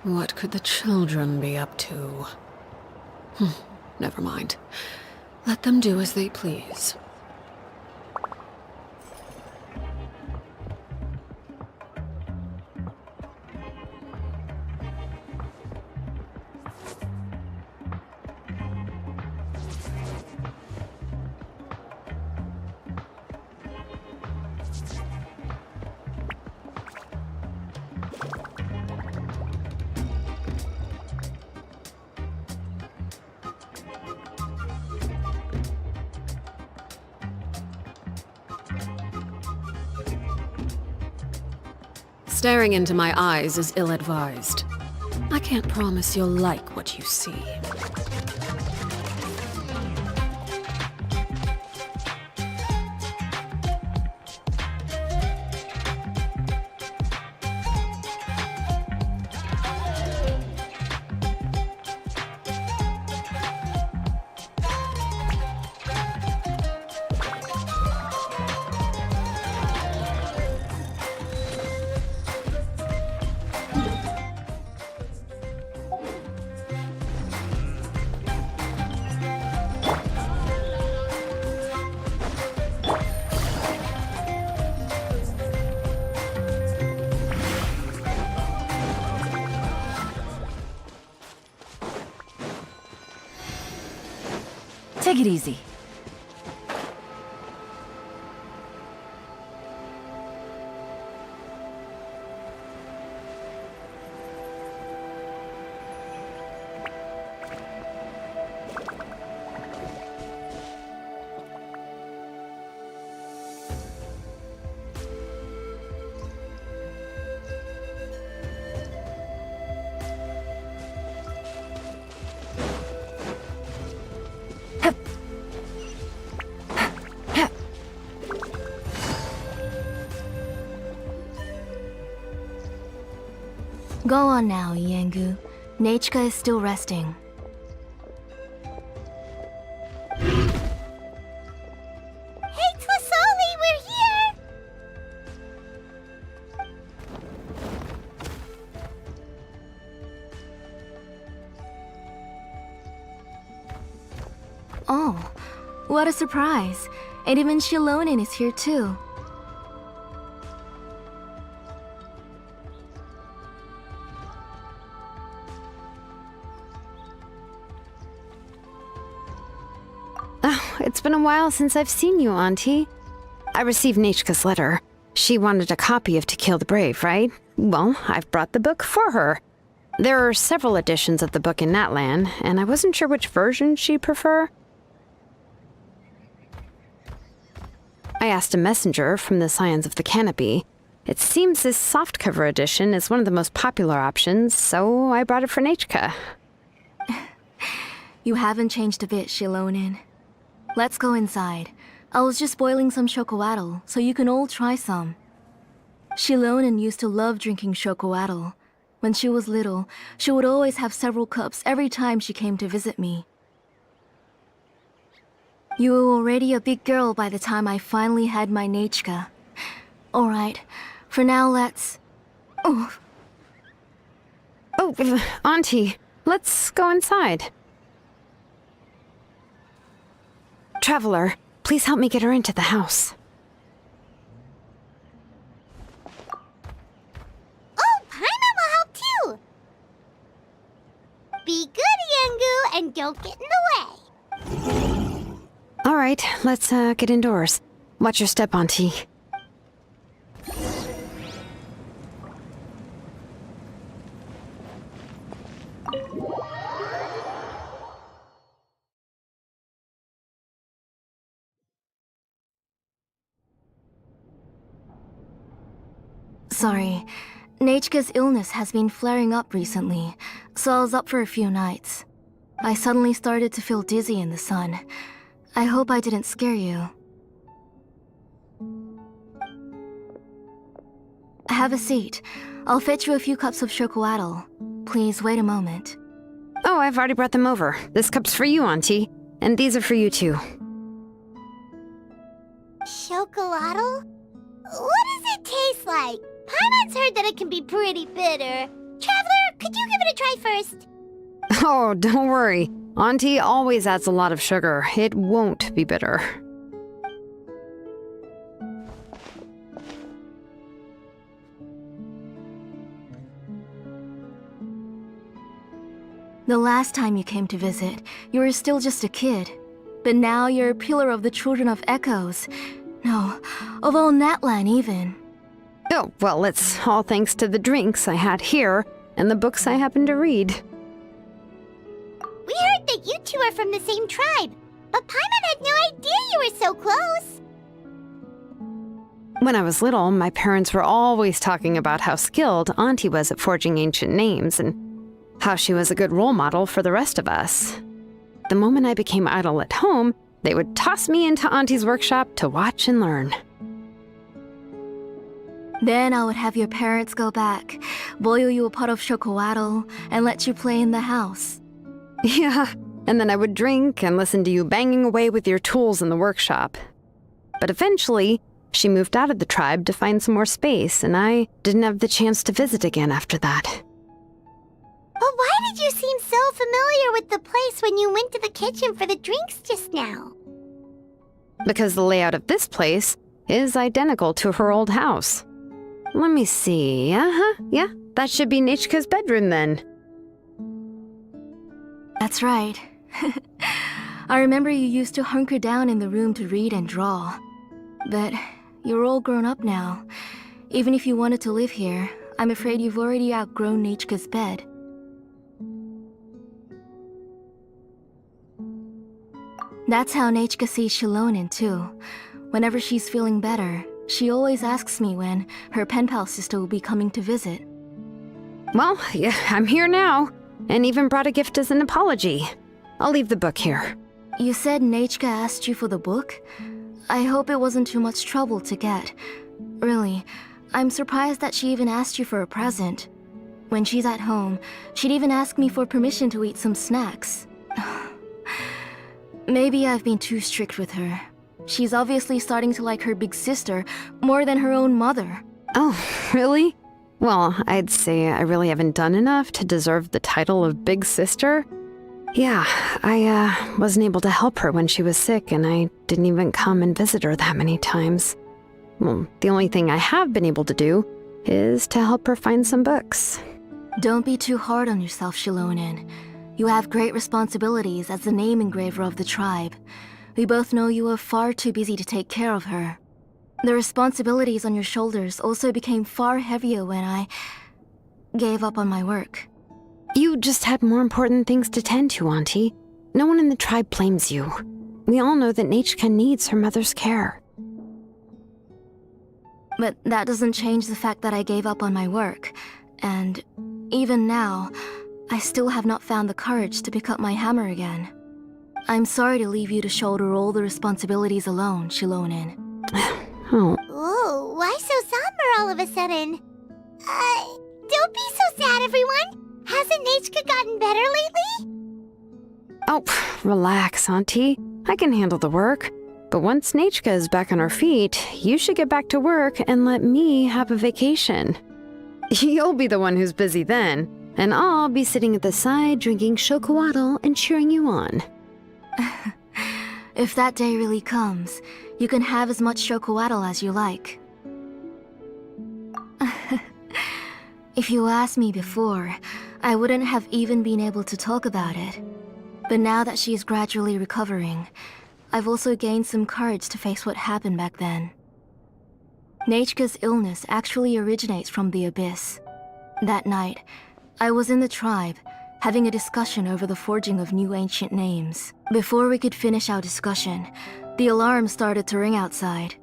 What could the children be up to? Never mind. Let them do as they please. Staring into my eyes is ill-advised. I can't promise you'll like what you see. Take it easy. Go on now, Yengu. Nachika is still resting. Hey, Twasoli, we're here! Oh, what a surprise. And even Shilonin is here too. It's been a while since I've seen you, Auntie. I received Nachika's letter. She wanted a copy of To Kill the Brave, right? Well, I've brought the book for her. There are several editions of the book in Natlan, and I wasn't sure which version she'd prefer. I asked a messenger from the Scions of the Canopy. It seems this softcover edition is one of the most popular options, so I brought it for Nachika. You haven't changed a bit, Shilonin. Let's go inside. I was just boiling some chocoatl, so you can all try some. Shilonin used to love drinking chocoatl. When she was little, she would always have several cups every time she came to visit me. You were already a big girl by the time I finally had my Nachika. Alright, for now let's... Oh, Auntie, let's go inside. Traveler, please help me get her into the house. Oh, Paimon will help too! Be good, Yengu, and don't get in the way. All right, let's get indoors. Watch your step, Auntie. Sorry, Nachika's illness has been flaring up recently, so I was up for a few nights. I suddenly started to feel dizzy in the sun. I hope I didn't scare you. Have a seat. I'll fetch you a few cups of chocolatl. Please wait a moment. Oh, I've already brought them over. This cup's for you, Auntie. And these are for you, too. Chocolatl? What does it taste like? Paimon's heard that it can be pretty bitter. Traveler, could you give it a try first? Oh, don't worry. Auntie always adds a lot of sugar. It won't be bitter. The last time you came to visit, you were still just a kid. But now you're a pillar of the Children of Echoes. No, of all Natlan even. Oh, well, it's all thanks to the drinks I had here and the books I happened to read. We heard that you two are from the same tribe, but Paimon had no idea you were so close. When I was little, my parents were always talking about how skilled Auntie was at forging ancient names and how she was a good role model for the rest of us. The moment I became idle at home, they would toss me into Auntie's workshop to watch and learn. Then I would have your parents go back, boil you a pot of chocolatl, and let you play in the house. Yeah, and then I would drink and listen to you banging away with your tools in the workshop. But eventually, she moved out of the tribe to find some more space, and I didn't have the chance to visit again after that. But why did you seem so familiar with the place when you went to the kitchen for the drinks just now? Because the layout of this place is identical to her old house. Let me see. Yeah, that should be Nechka's bedroom then. That's right. I remember you used to hunker down in the room to read and draw. But you're all grown up now. Even if you wanted to live here, I'm afraid you've already outgrown Nechka's bed. That's how Nechka sees Shilonen too. Whenever she's feeling better, she always asks me when her pen pal sister will be coming to visit. Well, yeah, I'm here now, and even brought a gift as an apology. I'll leave the book here. You said Nechka asked you for the book? I hope it wasn't too much trouble to get. Really, I'm surprised that she even asked you for a present. When she's at home, she'd even ask me for permission to eat some snacks. Maybe I've been too strict with her. She's obviously starting to like her big sister more than her own mother. Oh, really? Well, I'd say I really haven't done enough to deserve the title of big sister. Yeah, I wasn't able to help her when she was sick, and I didn't even come and visit her that many times. Well, the only thing I have been able to do is to help her find some books. Don't be too hard on yourself, Shilonen. You have great responsibilities as the name engraver of the tribe. We both know you are far too busy to take care of her. The responsibilities on your shoulders also became far heavier when I gave up on my work. You just had more important things to tend to, Auntie. No one in the tribe blames you. We all know that Nechka needs her mother's care. But that doesn't change the fact that I gave up on my work. And even now, I still have not found the courage to pick up my hammer again. I'm sorry to leave you to shoulder all the responsibilities alone, Shilonen. Oh. Ooh, why so somber all of a sudden? Don't be so sad, everyone. Hasn't Nechka gotten better lately? Oh, relax, Auntie. I can handle the work. But once Nechka is back on her feet, you should get back to work and let me have a vacation. You'll be the one who's busy then, and I'll be sitting at the side drinking chocolatl and cheering you on. If that day really comes, you can have as much chocolatl as you like. If you asked me before, I wouldn't have even been able to talk about it. But now that she is gradually recovering, I've also gained some courage to face what happened back then. Nechka's illness actually originates from the Abyss. That night, I was in the tribe, having a discussion over the forging of new ancient names. Before we could finish our discussion, the alarm started to ring outside.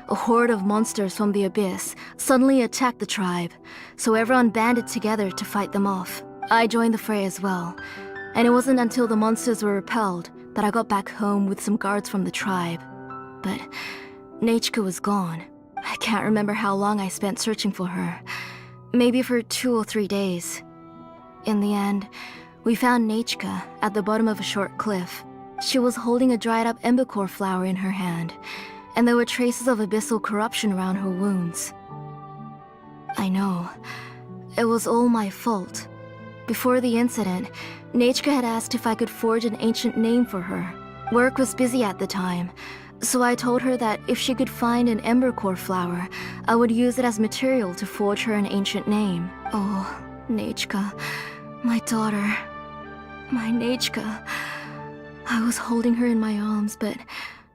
A horde of monsters from the Abyss suddenly attacked the tribe, so everyone banded together to fight them off. I joined the fray as well, and it wasn't until the monsters were repelled that I got back home with some guards from the tribe. But Nechka was gone. I can't remember how long I spent searching for her. Maybe for 2 or 3 days. In the end, we found Nechka at the bottom of a short cliff. She was holding a dried up embercore flower in her hand, and there were traces of abyssal corruption around her wounds. I know. It was all my fault. Before the incident, Nechka had asked if I could forge an ancient name for her. Work was busy at the time, so I told her that if she could find an embercore flower, I would use it as material to forge her an ancient name. Oh, Nechka, my daughter, my Nechka. I was holding her in my arms, but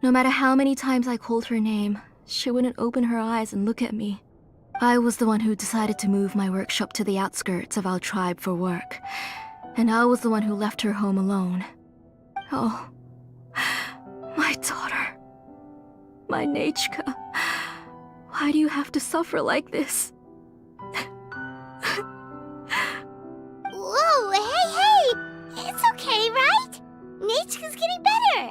no matter how many times I called her name, she wouldn't open her eyes and look at me. I was the one who decided to move my workshop to the outskirts of our tribe for work, and I was the one who left her home alone. Oh, my daughter, my Nechka, why do you have to suffer like this? Whoa, hey! It's okay, right? Nechka's getting better.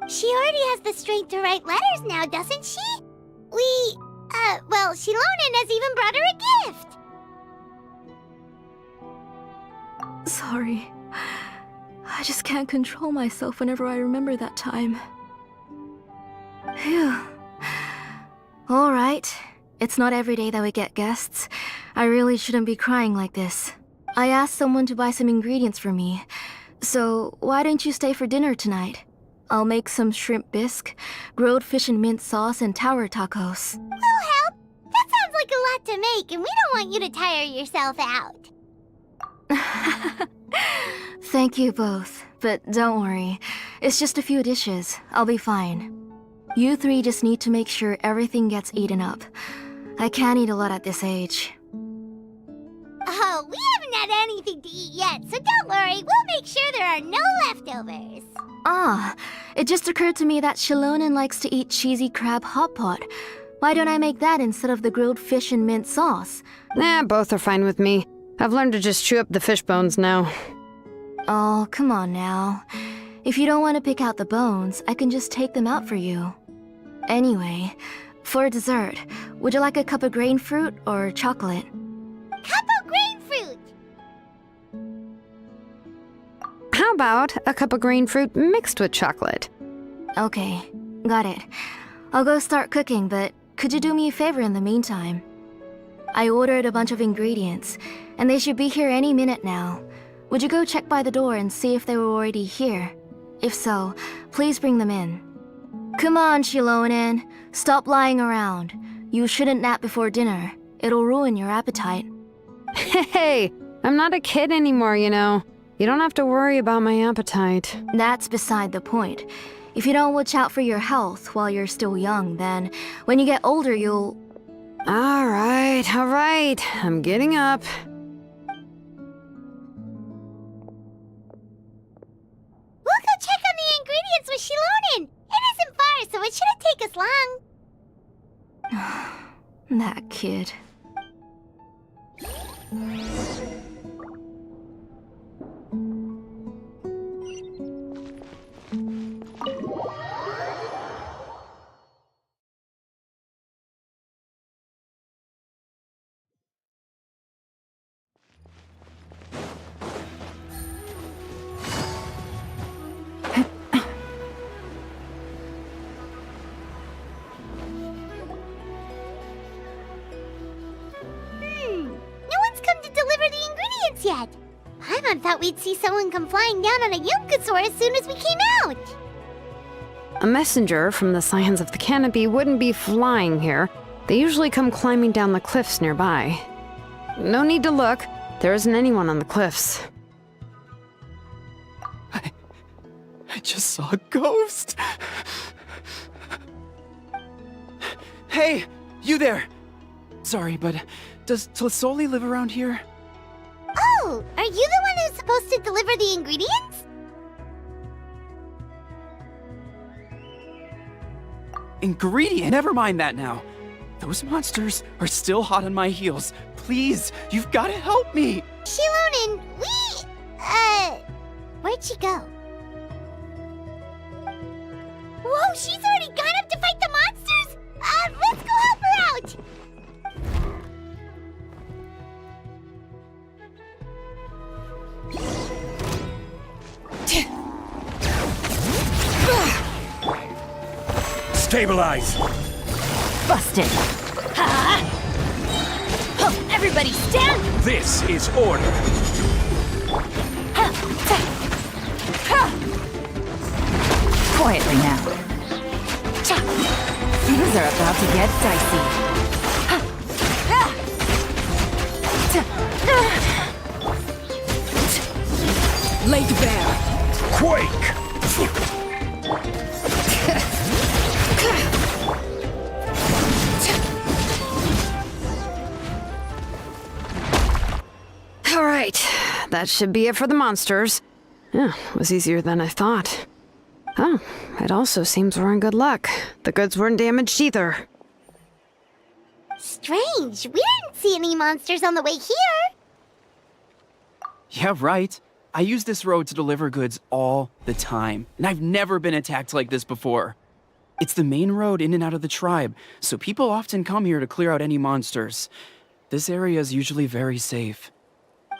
She already has the strength to write letters now, doesn't she? Well, Shilonen has even brought her a gift. Sorry. I just can't control myself whenever I remember that time. Phew. Alright. It's not every day that we get guests. I really shouldn't be crying like this. I asked someone to buy some ingredients for me. So, why don't you stay for dinner tonight? I'll make some shrimp bisque, grilled fish and mint sauce, and tower tacos. We'll help. That sounds like a lot to make, and we don't want you to tire yourself out. Thank you both, but don't worry. It's just a few dishes. I'll be fine. You three just need to make sure everything gets eaten up. I can't eat a lot at this age. Oh, we haven't had anything to eat yet, so don't worry. We'll make sure there are no leftovers. Ah, it just occurred to me that Shilonen likes to eat cheesy crab hot pot. Why don't I make that instead of the grilled fish and mint sauce? Nah, both are fine with me. I've learned to just chew up the fish bones now. Oh, come on now. If you don't want to pick out the bones, I can just take them out for you. Anyway, for dessert, would you like a cup of grain fruit or chocolate? Cup of grain fruit. How about a cup of green fruit mixed with chocolate? Okay, got it. I'll go start cooking, but could you do me a favor in the meantime? I ordered a bunch of ingredients, and they should be here any minute now. Would you go check by the door and see if they were already here? If so, please bring them in. Come on, Shilonen. Stop lying around. You shouldn't nap before dinner. It'll ruin your appetite. Hey, I'm not a kid anymore, you know. You don't have to worry about my appetite. That's beside the point. If you don't watch out for your health while you're still young, then when you get older, you'll... All right. I'm getting up. We'll go check on the ingredients with Shilonen. It isn't far, so it shouldn't take us long. That kid. Yet. Paimon thought we'd see someone come flying down on a Yunkasaur as soon as we came out. A messenger from the Scions of the Canopy wouldn't be flying here. They usually come climbing down the cliffs nearby. No need to look. There isn't anyone on the cliffs. I just saw a ghost. Hey, you there! Sorry, but does Tlisoli live around here? Oh, are you the one who's supposed to deliver the ingredients? Ingredient? Never mind that now. Those monsters are still hot on my heels. Please, you've got to help me! Shilonen, where'd she go? Whoa, she's already gone up to fight the monsters? Stabilize! Busted. Everybody stand! This is order. Quietly now. Things are about to get dicey. Laid bare. Quake! All right, that should be it for the monsters. Yeah, was easier than I thought. Oh, it also seems we're in good luck. The goods weren't damaged either. Strange. We didn't see any monsters on the way here. Yeah, right. I use this road to deliver goods all the time, and I've never been attacked like this before. It's the main road in and out of the tribe, so people often come here to clear out any monsters. This area is usually very safe.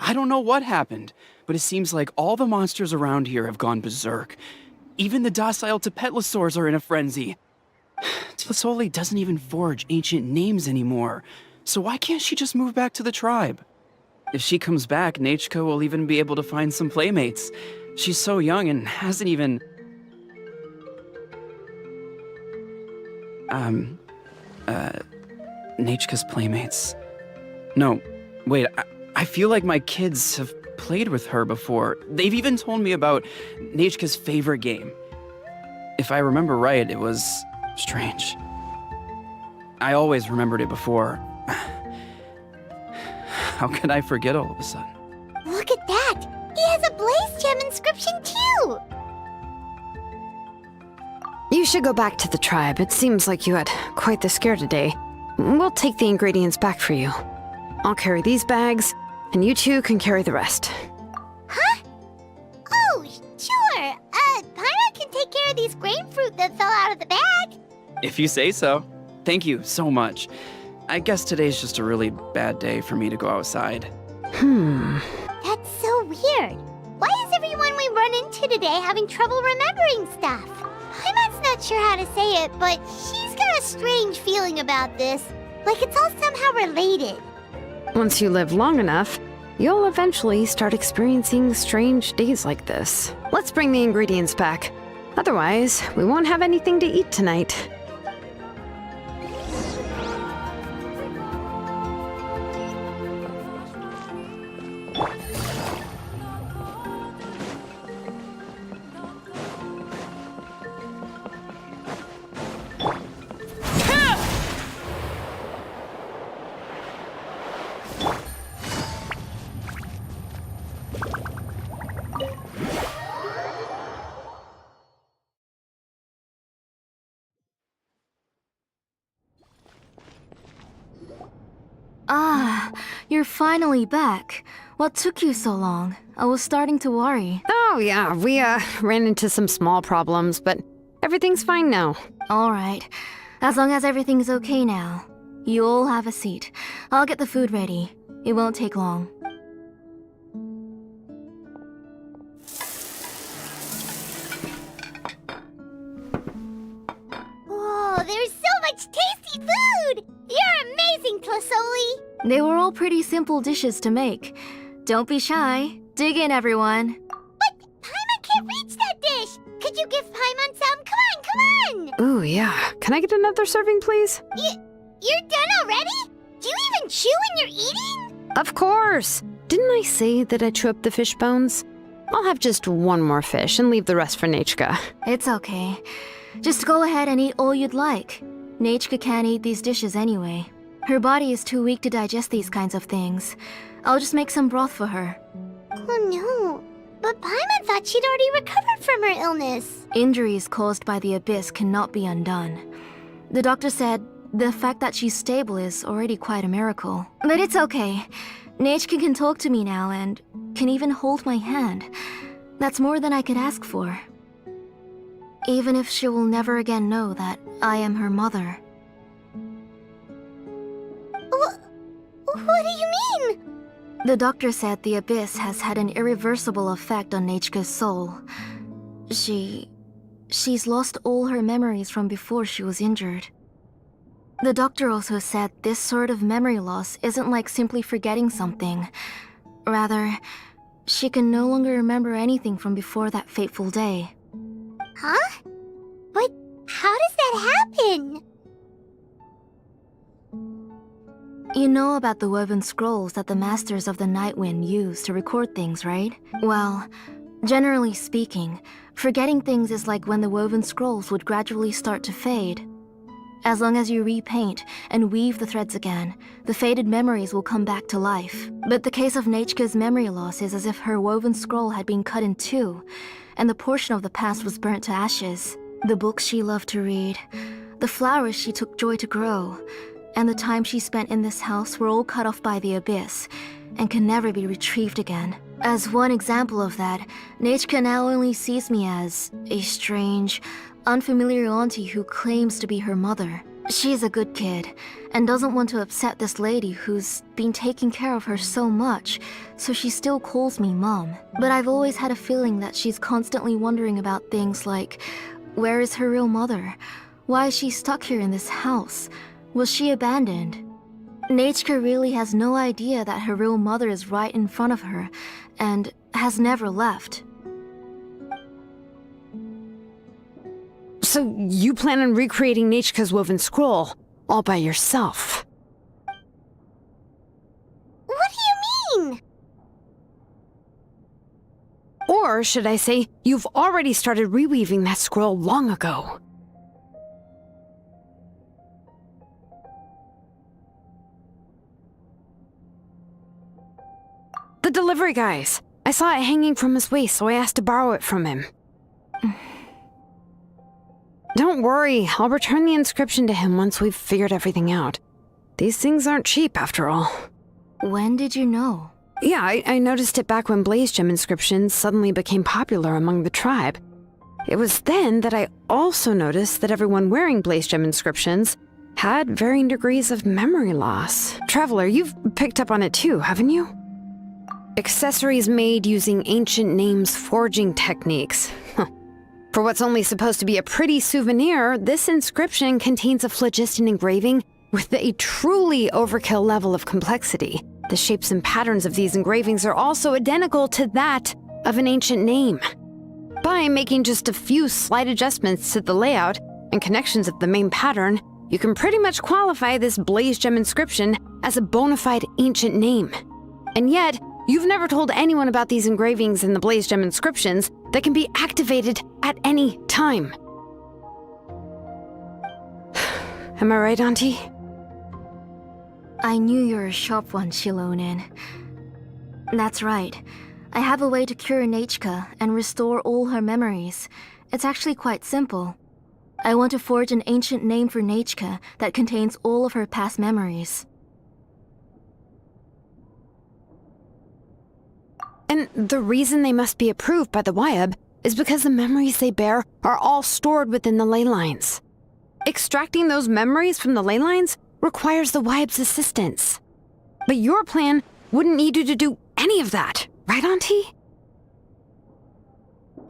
I don't know what happened, but it seems like all the monsters around here have gone berserk. Even the docile Tepetlosaurs are in a frenzy. Tlisoli doesn't even forge ancient names anymore, so why can't she just move back to the tribe? If she comes back, Nechka will even be able to find some playmates. She's so young and hasn't even... Nechka's playmates. No, wait, I feel like my kids have played with her before. They've even told me about Nechka's favorite game. If I remember right, it was strange. I always remembered it before. How could I forget all of a sudden? Look at that! He has a Blaze Gem inscription too! You should go back to the tribe. It seems like you had quite the scare today. We'll take the ingredients back for you. I'll carry these bags, and you two can carry the rest. Huh? Oh, sure. Paimon can take care of these grain fruit that fell out of the bag. If you say so. Thank you so much. I guess today's just a really bad day for me to go outside. That's so weird. Why is everyone we run into today having trouble remembering stuff? Paimon's not sure how to say it, but she's got a strange feeling about this. Like it's all somehow related. Once you live long enough, you'll eventually start experiencing strange days like this. Let's bring the ingredients back. Otherwise, we won't have anything to eat tonight. Ah, you're finally back. What took you so long? I was starting to worry. Oh yeah, we ran into some small problems, but everything's fine now. All right. As long as everything's okay now. You all have a seat. I'll get the food ready. It won't take long. Whoa, there's so much tasty food! You're amazing, Tlisoli! They were all pretty simple dishes to make. Don't be shy. Dig in, everyone. But Paimon can't reach that dish! Could you give Paimon some? Come on! Ooh, yeah. Can I get another serving, please? You're done already? Do you even chew when you're eating? Of course! Didn't I say that I chew up the fish bones? I'll have just one more fish and leave the rest for Nechka. It's okay. Just go ahead and eat all you'd like. Nechka can't eat these dishes anyway. Her body is too weak to digest these kinds of things. I'll just make some broth for her. Oh no. But Paimon thought she'd already recovered from her illness. Injuries caused by the abyss cannot be undone. The doctor said the fact that she's stable is already quite a miracle. But it's okay. Nechka can talk to me now and can even hold my hand. That's more than I could ask for. Even if she will never again know that I am her mother. What do you mean? The doctor said the abyss has had an irreversible effect on Nechka's soul. She she's lost all her memories from before she was injured. The doctor also said this sort of memory loss isn't like simply forgetting something. Rather, she can no longer remember anything from before that fateful day. Huh? But how does that happen? You know about the woven scrolls that the Masters of the Night Wind use to record things, right? Well, generally speaking, forgetting things is like when the woven scrolls would gradually start to fade. As long as you repaint and weave the threads again, the faded memories will come back to life. But the case of Nechka's memory loss is as if her woven scroll had been cut in two, and the portion of the past was burnt to ashes. The books she loved to read, the flowers she took joy to grow, and the time she spent in this house were all cut off by the abyss, and can never be retrieved again. As one example of that, Nechka now only sees me as a strange, unfamiliar auntie who claims to be her mother. She's a good kid, and doesn't want to upset this lady who's been taking care of her so much, so she still calls me Mom. But I've always had a feeling that she's constantly wondering about things like, where is her real mother? Why is she stuck here in this house? Was she abandoned? Nechka really has no idea that her real mother is right in front of her, and has never left. So you plan on recreating Nechka's woven scroll all by yourself? What do you mean? Or should I say, you've already started reweaving that scroll long ago? The delivery guys. I saw it hanging from his waist, so I asked to borrow it from him. Don't worry, I'll return the inscription to him once we've figured everything out. These things aren't cheap, after all. When did you know? Yeah, I noticed it back when blaze gem inscriptions suddenly became popular among the tribe. It was then that I also noticed that everyone wearing blaze gem inscriptions had varying degrees of memory loss. Traveler, you've picked up on it too, haven't you? Accessories made using ancient names forging techniques. For what's only supposed to be a pretty souvenir, this inscription contains a phlogiston engraving with a truly overkill level of complexity. The shapes and patterns of these engravings are also identical to that of an ancient name. By making just a few slight adjustments to the layout and connections of the main pattern, you can pretty much qualify this blaze gem inscription as a bona fide ancient name. And yet, you've never told anyone about these engravings in the blaze gem inscriptions that can be activated at any time. Am I right, Auntie? I knew you were a sharp one, Shilonin. That's right. I have a way to cure Nechka and restore all her memories. It's actually quite simple. I want to forge an ancient name for Nechka that contains all of her past memories. And the reason they must be approved by the Wyab is because the memories they bear are all stored within the ley lines. Extracting those memories from the ley lines requires the Wyab's assistance. But your plan wouldn't need you to do any of that, right, Auntie?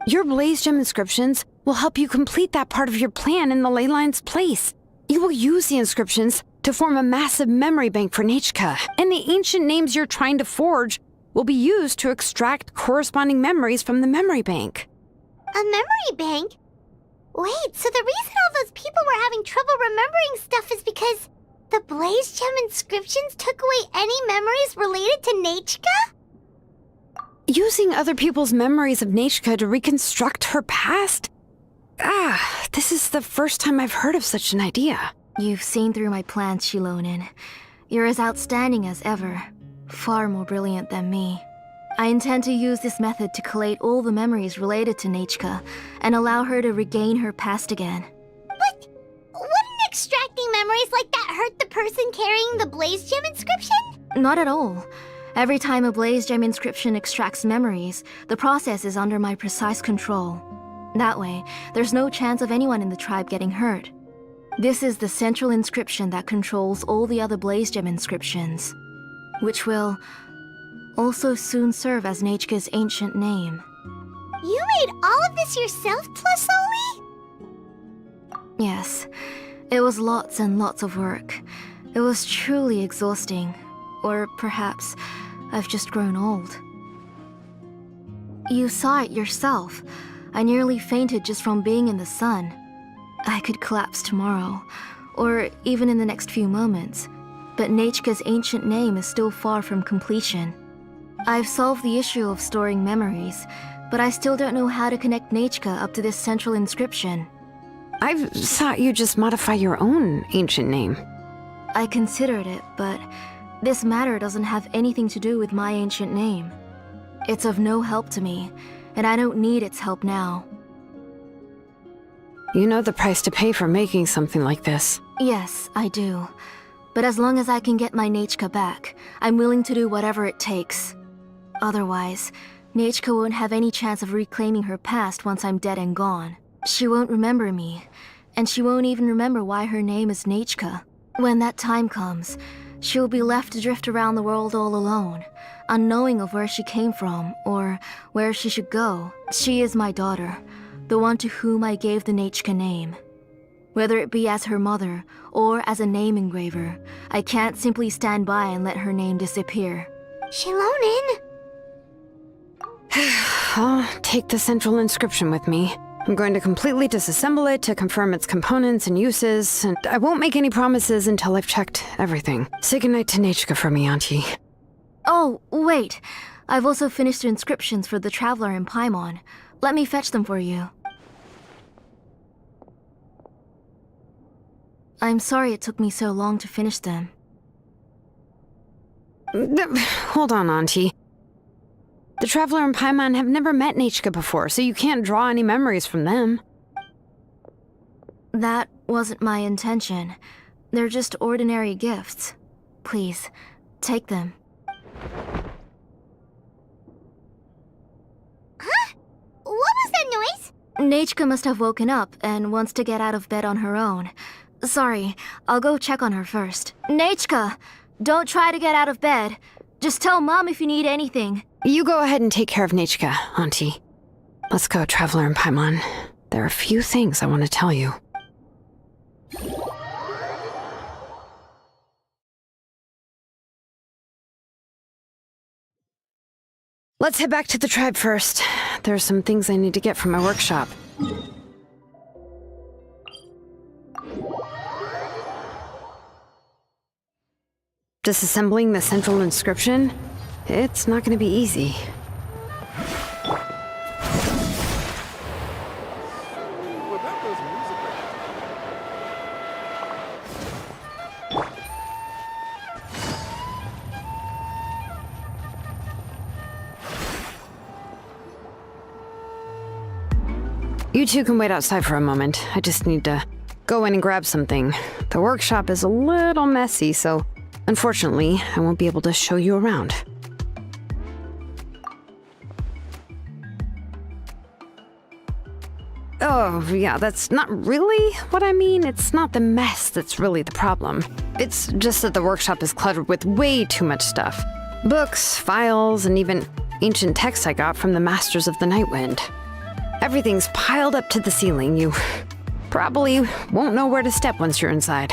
Your blaze gem inscriptions will help you complete that part of your plan in the ley line's place. You will use the inscriptions to form a massive memory bank for Nechka, and the ancient names you're trying to forge will be used to extract corresponding memories from the memory bank. A memory bank? Wait, so the reason all those people were having trouble remembering stuff is because the blaze gem inscriptions took away any memories related to Nechka? Using other people's memories of Nechka to reconstruct her past? This is the first time I've heard of such an idea. You've seen through my plans, Shilonin. You're as outstanding as ever. Far more brilliant than me. I intend to use this method to collate all the memories related to Nechka and allow her to regain her past again. But wouldn't extracting memories like that hurt the person carrying the blaze gem inscription? Not at all. Every time a blaze gem inscription extracts memories, the process is under my precise control. That way, there's no chance of anyone in the tribe getting hurt. This is the central inscription that controls all the other blaze gem inscriptions, which will also soon serve as Nechka's ancient name. You made all of this yourself, plus Oli? Yes, it was lots and lots of work. It was truly exhausting. Or perhaps I've just grown old. You saw it yourself. I nearly fainted just from being in the sun. I could collapse tomorrow, or even in the next few moments. But Nechka's ancient name is still far from completion. I've solved the issue of storing memories, but I still don't know how to connect Nechka up to this central inscription. I thought you just modify your own ancient name. I considered it, but this matter doesn't have anything to do with my ancient name. It's of no help to me, and I don't need its help now. You know the price to pay for making something like this. Yes, I do. But as long as I can get my Nechka back, I'm willing to do whatever it takes. Otherwise, Nechka won't have any chance of reclaiming her past once I'm dead and gone. She won't remember me, and she won't even remember why her name is Nechka. When that time comes, she'll be left to drift around the world all alone, unknowing of where she came from or where she should go. She is my daughter, the one to whom I gave the Nechka name. Whether it be as her mother or as a name engraver, I can't simply stand by and let her name disappear. Shilonin! I'll take the central inscription with me. I'm going to completely disassemble it to confirm its components and uses, and I won't make any promises until I've checked everything. Say goodnight to Nechka for me, Auntie. Oh, wait. I've also finished the inscriptions for the Traveler in Paimon. Let me fetch them for you. I'm sorry it took me so long to finish them. Hold on, Auntie. The Traveler and Paimon have never met Nechka before, so you can't draw any memories from them. That wasn't my intention. They're just ordinary gifts. Please, take them. Huh? What was that noise? Nechka must have woken up and wants to get out of bed on her own. Sorry, I'll go check on her first. Nechka! Don't try to get out of bed. Just tell Mom if you need anything. You go ahead and take care of Nechka, Auntie. Let's go, Traveler and Paimon. There are a few things I want to tell you. Let's head back to the tribe first. There are some things I need to get from my workshop. Disassembling the central inscription? It's not going to be easy. You two can wait outside for a moment. I just need to go in and grab something. The workshop is a little messy, so unfortunately, I won't be able to show you around. Oh, yeah, that's not really what I mean. It's not the mess that's really the problem. It's just that the workshop is cluttered with way too much stuff. Books, files, and even ancient texts I got from the Masters of the Nightwind. Everything's piled up to the ceiling. You probably won't know where to step once you're inside.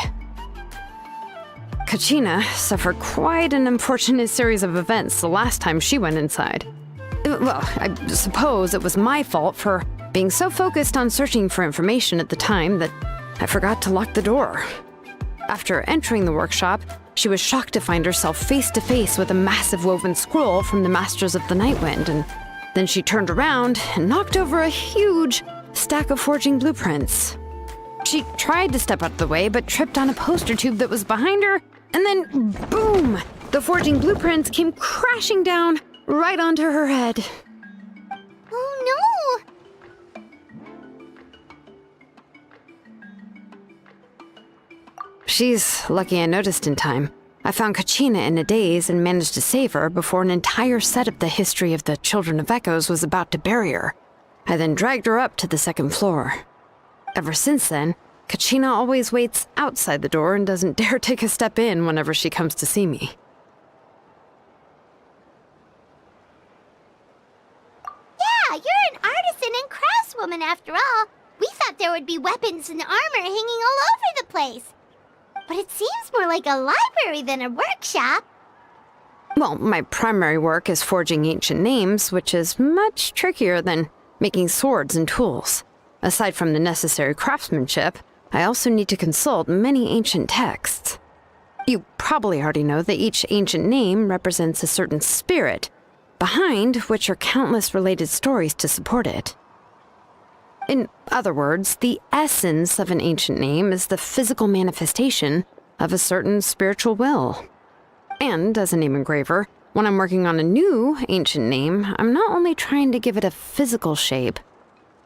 Kachina suffered quite an unfortunate series of events the last time she went inside. Well, I suppose it was my fault for being so focused on searching for information at the time that I forgot to lock the door. After entering the workshop, she was shocked to find herself face to face with a massive woven scroll from the Masters of the Nightwind, and then she turned around and knocked over a huge stack of forging blueprints. She tried to step out of the way, but tripped on a poster tube that was behind her, and then boom! The forging blueprints came crashing down right onto her head. Oh no! She's lucky I noticed in time. I found Kachina in a daze and managed to save her before an entire set of the history of the Children of Echoes was about to bury her. I then dragged her up to the second floor. Ever since then, Kachina always waits outside the door and doesn't dare take a step in whenever she comes to see me. Yeah, you're an artisan and craftswoman after all. We thought thought there would be weapons and armor hanging all over the place. But it seems more like a library than a workshop. Well, my primary work is forging ancient names, which is much trickier than making swords and tools. Aside from the necessary craftsmanship, I also need to consult many ancient texts. You probably already know that each ancient name represents a certain spirit, behind which are countless related stories to support it. In other words, the essence of an ancient name is the physical manifestation of a certain spiritual will. And as a name engraver, when I'm working on a new ancient name, I'm not only trying to give it a physical shape,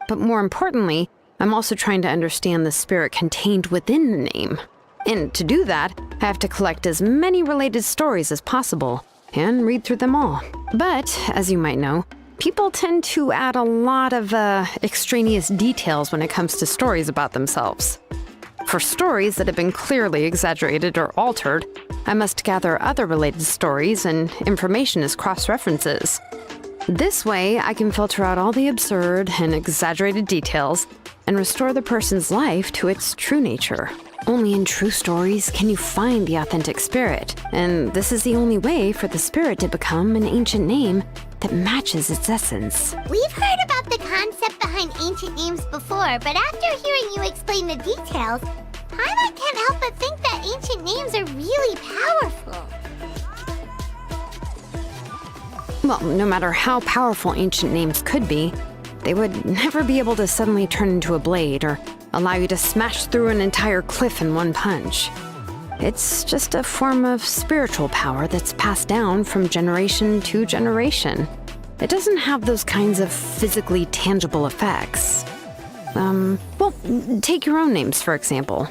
but more importantly, I'm also trying to understand the spirit contained within the name. And to do that, I have to collect as many related stories as possible and read through them all. But, as you might know, people tend to add a lot of extraneous details when it comes to stories about themselves. For stories that have been clearly exaggerated or altered, I must gather other related stories and information as cross-references. This way, I can filter out all the absurd and exaggerated details and restore the person's life to its true nature. Only in true stories can you find the authentic spirit, and this is the only way for the spirit to become an ancient name that matches its essence. We've heard about the concept behind ancient names before, but after hearing you explain the details, Paimon can't help but think that ancient names are really powerful. Well, no matter how powerful ancient names could be, they would never be able to suddenly turn into a blade or allow you to smash through an entire cliff in one punch. It's just a form of spiritual power that's passed down from generation to generation. It doesn't have those kinds of physically tangible effects. Well, take your own names, for example.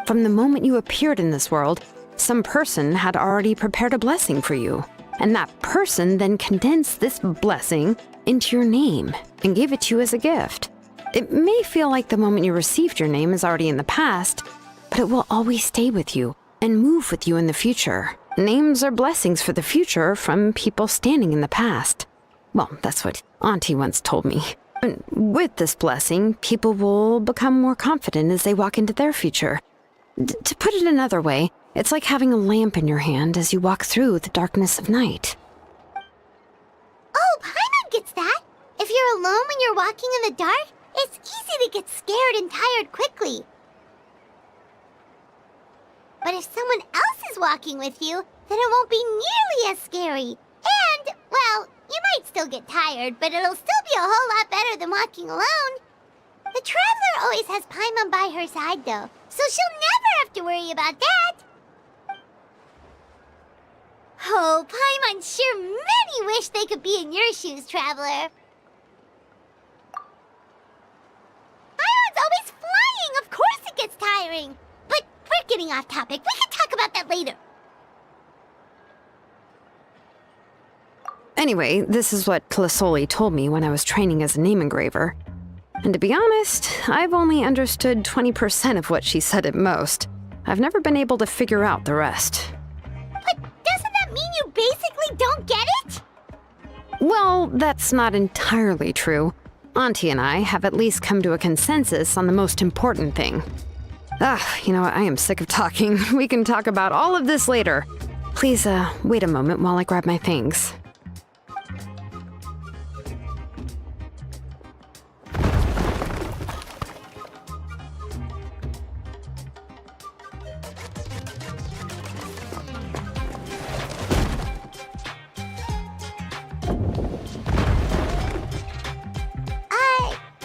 From the moment you appeared in this world, some person had already prepared a blessing for you, and that person then condensed this blessing into your name and gave it to you as a gift. It may feel like the moment you received your name is already in the past, but it will always stay with you and move with you in the future. Names are blessings for the future from people standing in the past. Well, that's what Auntie once told me. And with this blessing, people will become more confident as they walk into their future. To put it another way, it's like having a lamp in your hand as you walk through the darkness of night. Oh, Paimon gets that. If you're alone when you're walking in the dark, it's easy to get scared and tired quickly. But if someone else is walking with you, then it won't be nearly as scary. And, well, you might still get tired, but it'll still be a whole lot better than walking alone. The Traveler always has Paimon by her side, though, so she'll never have to worry about that. Oh, Paimon sure many wish they could be in your shoes, Traveler. Paimon's always flying. Of course it gets tiring. But we're getting off topic. We can talk about that later. Anyway, this is what Plisoli told me when I was training as a name engraver. And to be honest, I've only understood 20% of what she said at most. I've never been able to figure out the rest. But doesn't that mean you basically don't get it? Well, that's not entirely true. Auntie and I have at least come to a consensus on the most important thing. You know what? I am sick of talking. We can talk about all of this later. Please, wait a moment while I grab my things.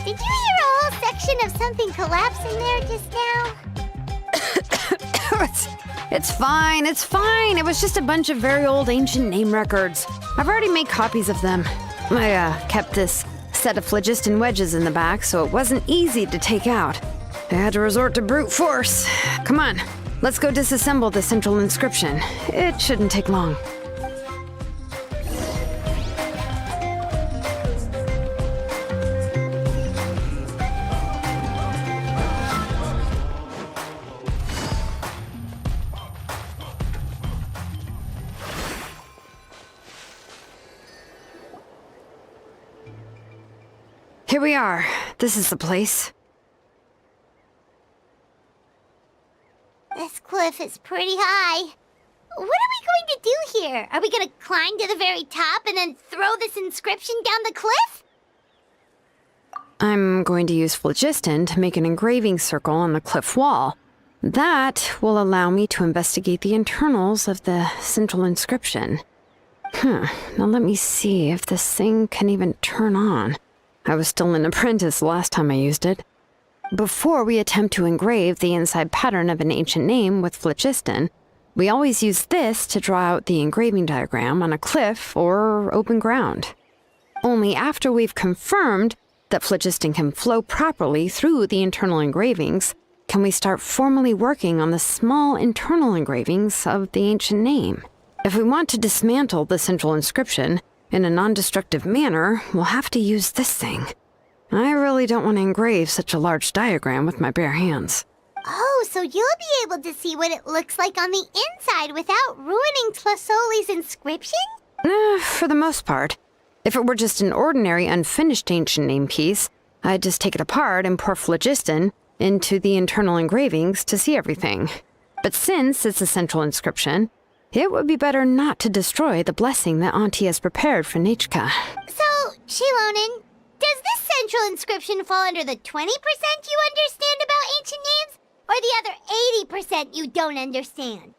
Did you hear a whole section of something collapsing there just now? It's fine, it's fine. It was just a bunch of very old ancient name records. I've already made copies of them. I kept this set of phlogiston wedges in the back, so it wasn't easy to take out. I had to resort to brute force. Come on, let's go disassemble the central inscription. It shouldn't take long. Here we are. This is the place. This cliff is pretty high. What are we going to do here? Are we going to climb to the very top and then throw this inscription down the cliff? I'm going to use phlogiston to make an engraving circle on the cliff wall. That will allow me to investigate the internals of the central inscription. Now let me see if this thing can even turn on. I was still an apprentice last time I used it. Before we attempt to engrave the inside pattern of an ancient name with phlogiston, we always use this to draw out the engraving diagram on a cliff or open ground. Only after we've confirmed that phlogiston can flow properly through the internal engravings can we start formally working on the small internal engravings of the ancient name. If we want to dismantle the central inscription in a non-destructive manner, we'll have to use this thing. I really don't want to engrave such a large diagram with my bare hands. Oh, so you'll be able to see what it looks like on the inside without ruining Tlasoli's inscription? For the most part. If it were just an ordinary unfinished ancient name piece, I'd just take it apart and pour phlogiston into the internal engravings to see everything. But since it's a central inscription, it would be better not to destroy the blessing that Auntie has prepared for Nechka. So, Shilonen, does this central inscription fall under the 20% you understand about ancient names? Or the other 80% you don't understand?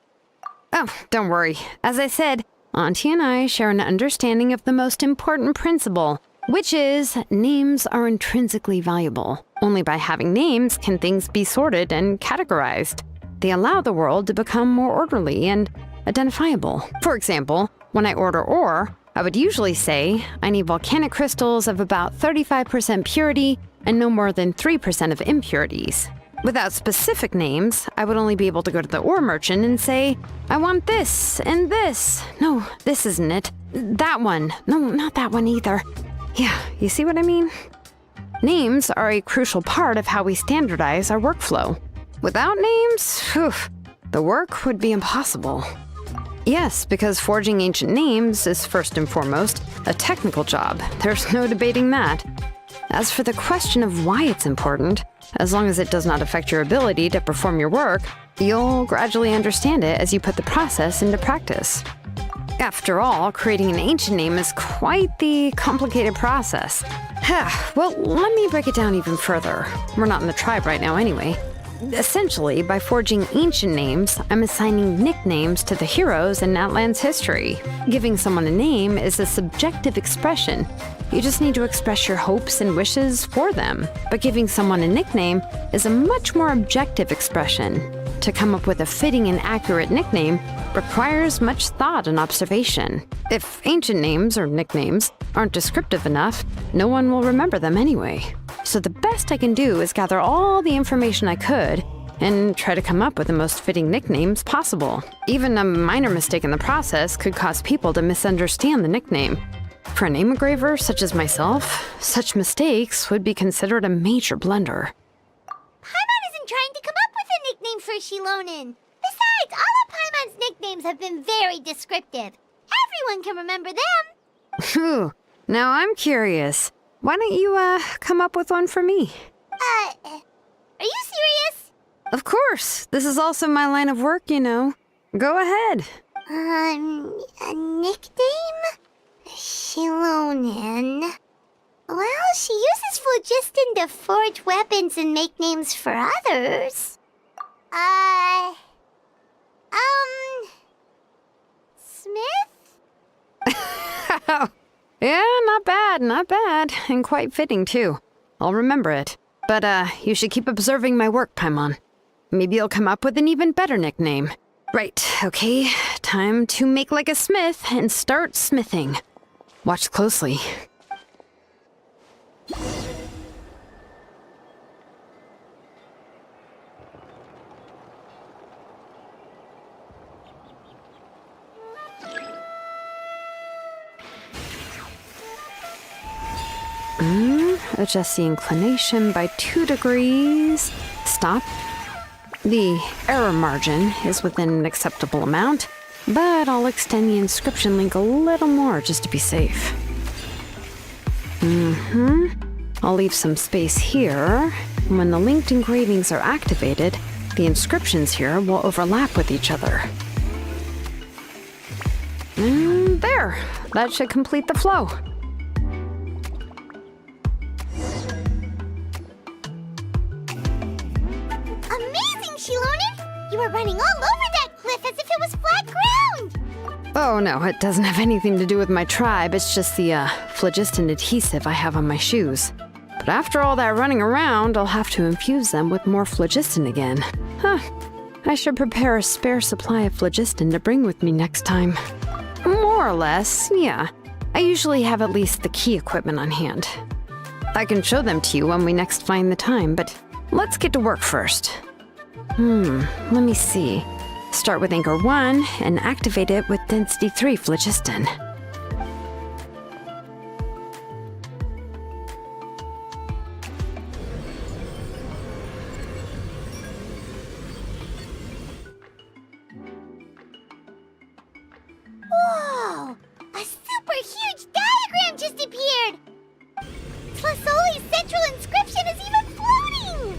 Oh, don't worry. As I said, Auntie and I share an understanding of the most important principle, which is names are intrinsically valuable. Only by having names can things be sorted and categorized. They allow the world to become more orderly and identifiable. For example, when I order ore, I would usually say I need volcanic crystals of about 35% purity and no more than 3% of impurities. Without specific names, I would only be able to go to the ore merchant and say, I want this and this. No, this isn't it. That one. No, not that one either. Yeah, you see what I mean? Names are a crucial part of how we standardize our workflow. Without names, the work would be impossible. Yes, because forging ancient names is first and foremost a technical job. There's no debating that. As for the question of why it's important, as long as it does not affect your ability to perform your work, you'll gradually understand it as you put the process into practice. After all, creating an ancient name is quite the complicated process. Well, let me break it down even further. We're not in the tribe right now anyway. Essentially, by forging ancient names, I'm assigning nicknames to the heroes in Natlan's history. Giving someone a name is a subjective expression. You just need to express your hopes and wishes for them. But giving someone a nickname is a much more objective expression. To come up with a fitting and accurate nickname requires much thought and observation. If ancient names or nicknames aren't descriptive enough, no one will remember them anyway. So the best I can do is gather all the information I could and try to come up with the most fitting nicknames possible. Even a minor mistake in the process could cause people to misunderstand the nickname. For a name engraver such as myself, such mistakes would be considered a major blunder. Paimon isn't trying to come up with a nickname for Shilonen. Besides, all of Paimon's nicknames have been very descriptive. Everyone can remember them. Phew. Now I'm curious. Why don't you, come up with one for me? Are you serious? Of course. This is also my line of work, you know. Go ahead. A nickname? Shilonen. Well, she uses phlogiston to forge weapons and make names for others. Smith? Yeah, not bad, and quite fitting too. I'll remember it. But, you should keep observing my work, Paimon. Maybe you'll come up with an even better nickname. Right, okay, time to make like a smith and start smithing. Watch closely. Adjust the inclination by 2 degrees. Stop. The error margin is within an acceptable amount, but I'll extend the inscription link a little more just to be safe. I'll leave some space here. When the linked engravings are activated, the inscriptions here will overlap with each other. And there! That should complete the flow. Amazing, Shilonen! You were running all over that cliff as if it was flat ground! Oh no, it doesn't have anything to do with my tribe. It's just the phlogiston adhesive I have on my shoes. But after all that running around, I'll have to infuse them with more phlogiston again. Huh. I should prepare a spare supply of phlogiston to bring with me next time. More or less, yeah. I usually have at least the key equipment on hand. I can show them to you when we next find the time, but let's get to work first. Let me see. Start with Anchor 1 and activate it with Density 3 phlogiston. Whoa! A super huge diagram just appeared! Tlasoli's central inscription is even floating!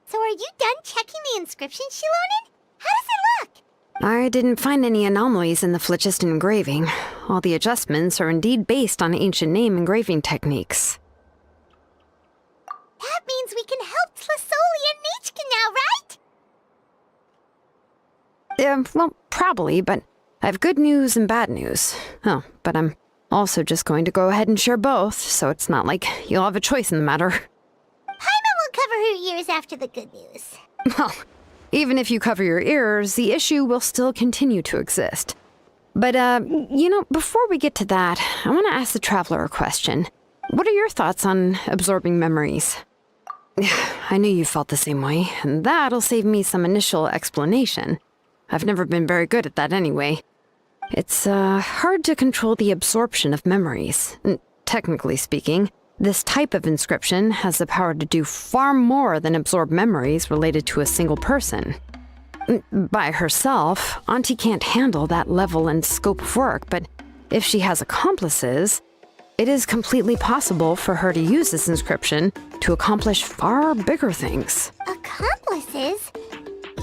So are you done checking the inscription, Shilonen? How does it look? I didn't find any anomalies in the phlogiston engraving. All the adjustments are indeed based on ancient name engraving techniques. That means we can help Tlasoli and Nichka now, right? Well, probably, but I have good news and bad news. Oh, but I'm also just going to go ahead and share both, so it's not like you'll have a choice in the matter. Paimon will cover her ears after the good news. Well, even if you cover your ears, the issue will still continue to exist. But, before we get to that, I want to ask the Traveler a question. What are your thoughts on absorbing memories? I knew you felt the same way, and that'll save me some initial explanation. I've never been very good at that anyway. It's, hard to control the absorption of memories. Technically speaking, this type of inscription has the power to do far more than absorb memories related to a single person. By herself, Auntie can't handle that level and scope of work, but if she has accomplices, it is completely possible for her to use this inscription to accomplish far bigger things. Accomplices?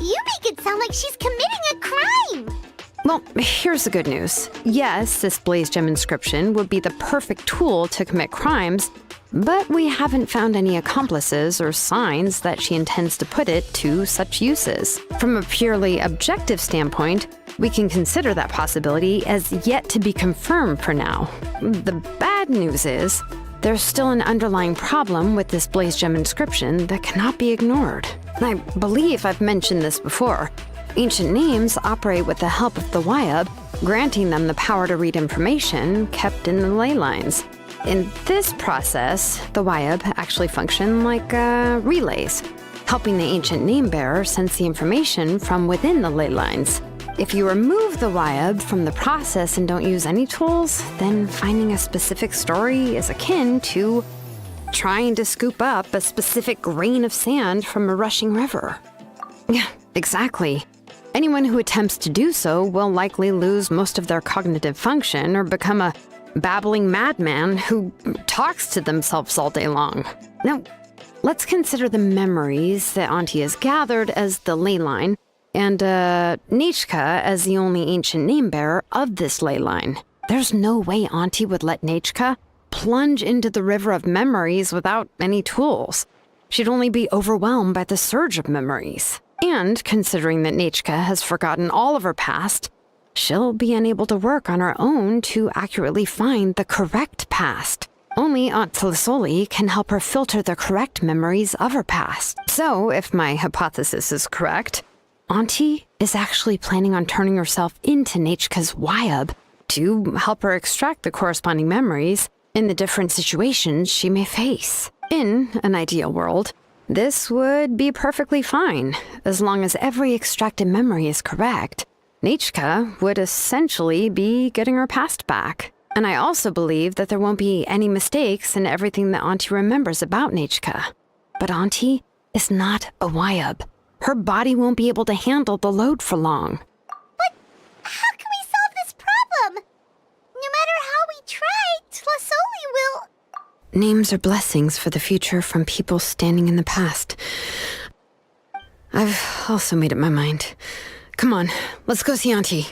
You make it sound like she's committing a crime! Well, here's the good news. Yes, this blaze gem inscription would be the perfect tool to commit crimes, but we haven't found any accomplices or signs that she intends to put it to such uses. From a purely objective standpoint, we can consider that possibility as yet to be confirmed for now. The bad news is, there's still an underlying problem with this blaze gem inscription that cannot be ignored. I believe I've mentioned this before. Ancient names operate with the help of the Wyab, granting them the power to read information kept in the ley lines. In this process, the Wyab actually function like relays, helping the ancient name bearer sense the information from within the ley lines. If you remove the Wyab from the process and don't use any tools, then finding a specific story is akin to trying to scoop up a specific grain of sand from a rushing river. Yeah, exactly. Anyone who attempts to do so will likely lose most of their cognitive function or become a babbling madman who talks to themselves all day long. Now, let's consider the memories that Auntie has gathered as the ley line, and Nichka as the only ancient name bearer of this ley line. There's no way Auntie would let Nichka plunge into the river of memories without any tools. She'd only be overwhelmed by the surge of memories. And considering that Nichka has forgotten all of her past, she'll be unable to work on her own to accurately find the correct past. Only Aunt Tlasoli can help her filter the correct memories of her past. So, if my hypothesis is correct, Auntie is actually planning on turning herself into Nichka's Wyab to help her extract the corresponding memories in the different situations she may face. In an ideal world, this would be perfectly fine, as long as every extracted memory is correct. Nichka would essentially be getting her past back. And I also believe that there won't be any mistakes in everything that Auntie remembers about Nichka. But Auntie is not a Wyab. Her body won't be able to handle the load for long. How can we solve this problem? No matter how we try, Tlasoli will... Names are blessings for the future from people standing in the past. I've also made up my mind. Come on, let's go see Auntie.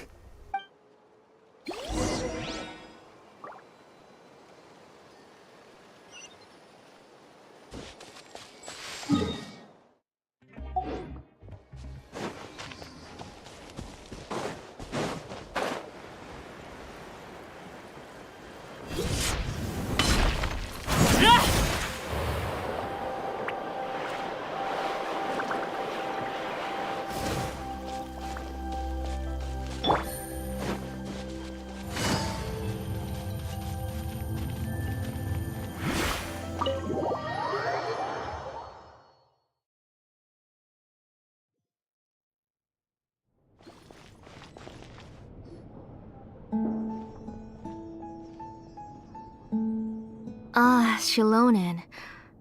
Ah, Shilonen.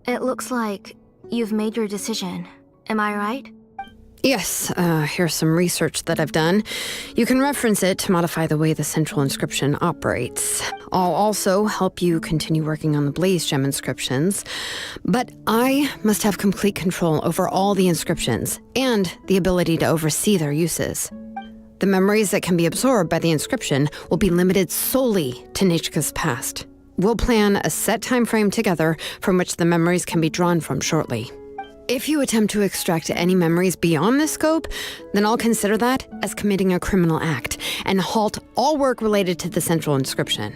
It looks like you've made your decision. Am I right? Yes, here's some research that I've done. You can reference it to modify the way the central inscription operates. I'll also help you continue working on the Blaze Gem inscriptions, but I must have complete control over all the inscriptions and the ability to oversee their uses. The memories that can be absorbed by the inscription will be limited solely to Nechka's past. We'll plan a set time frame together from which the memories can be drawn from shortly. If you attempt to extract any memories beyond this scope, then I'll consider that as committing a criminal act and halt all work related to the central inscription.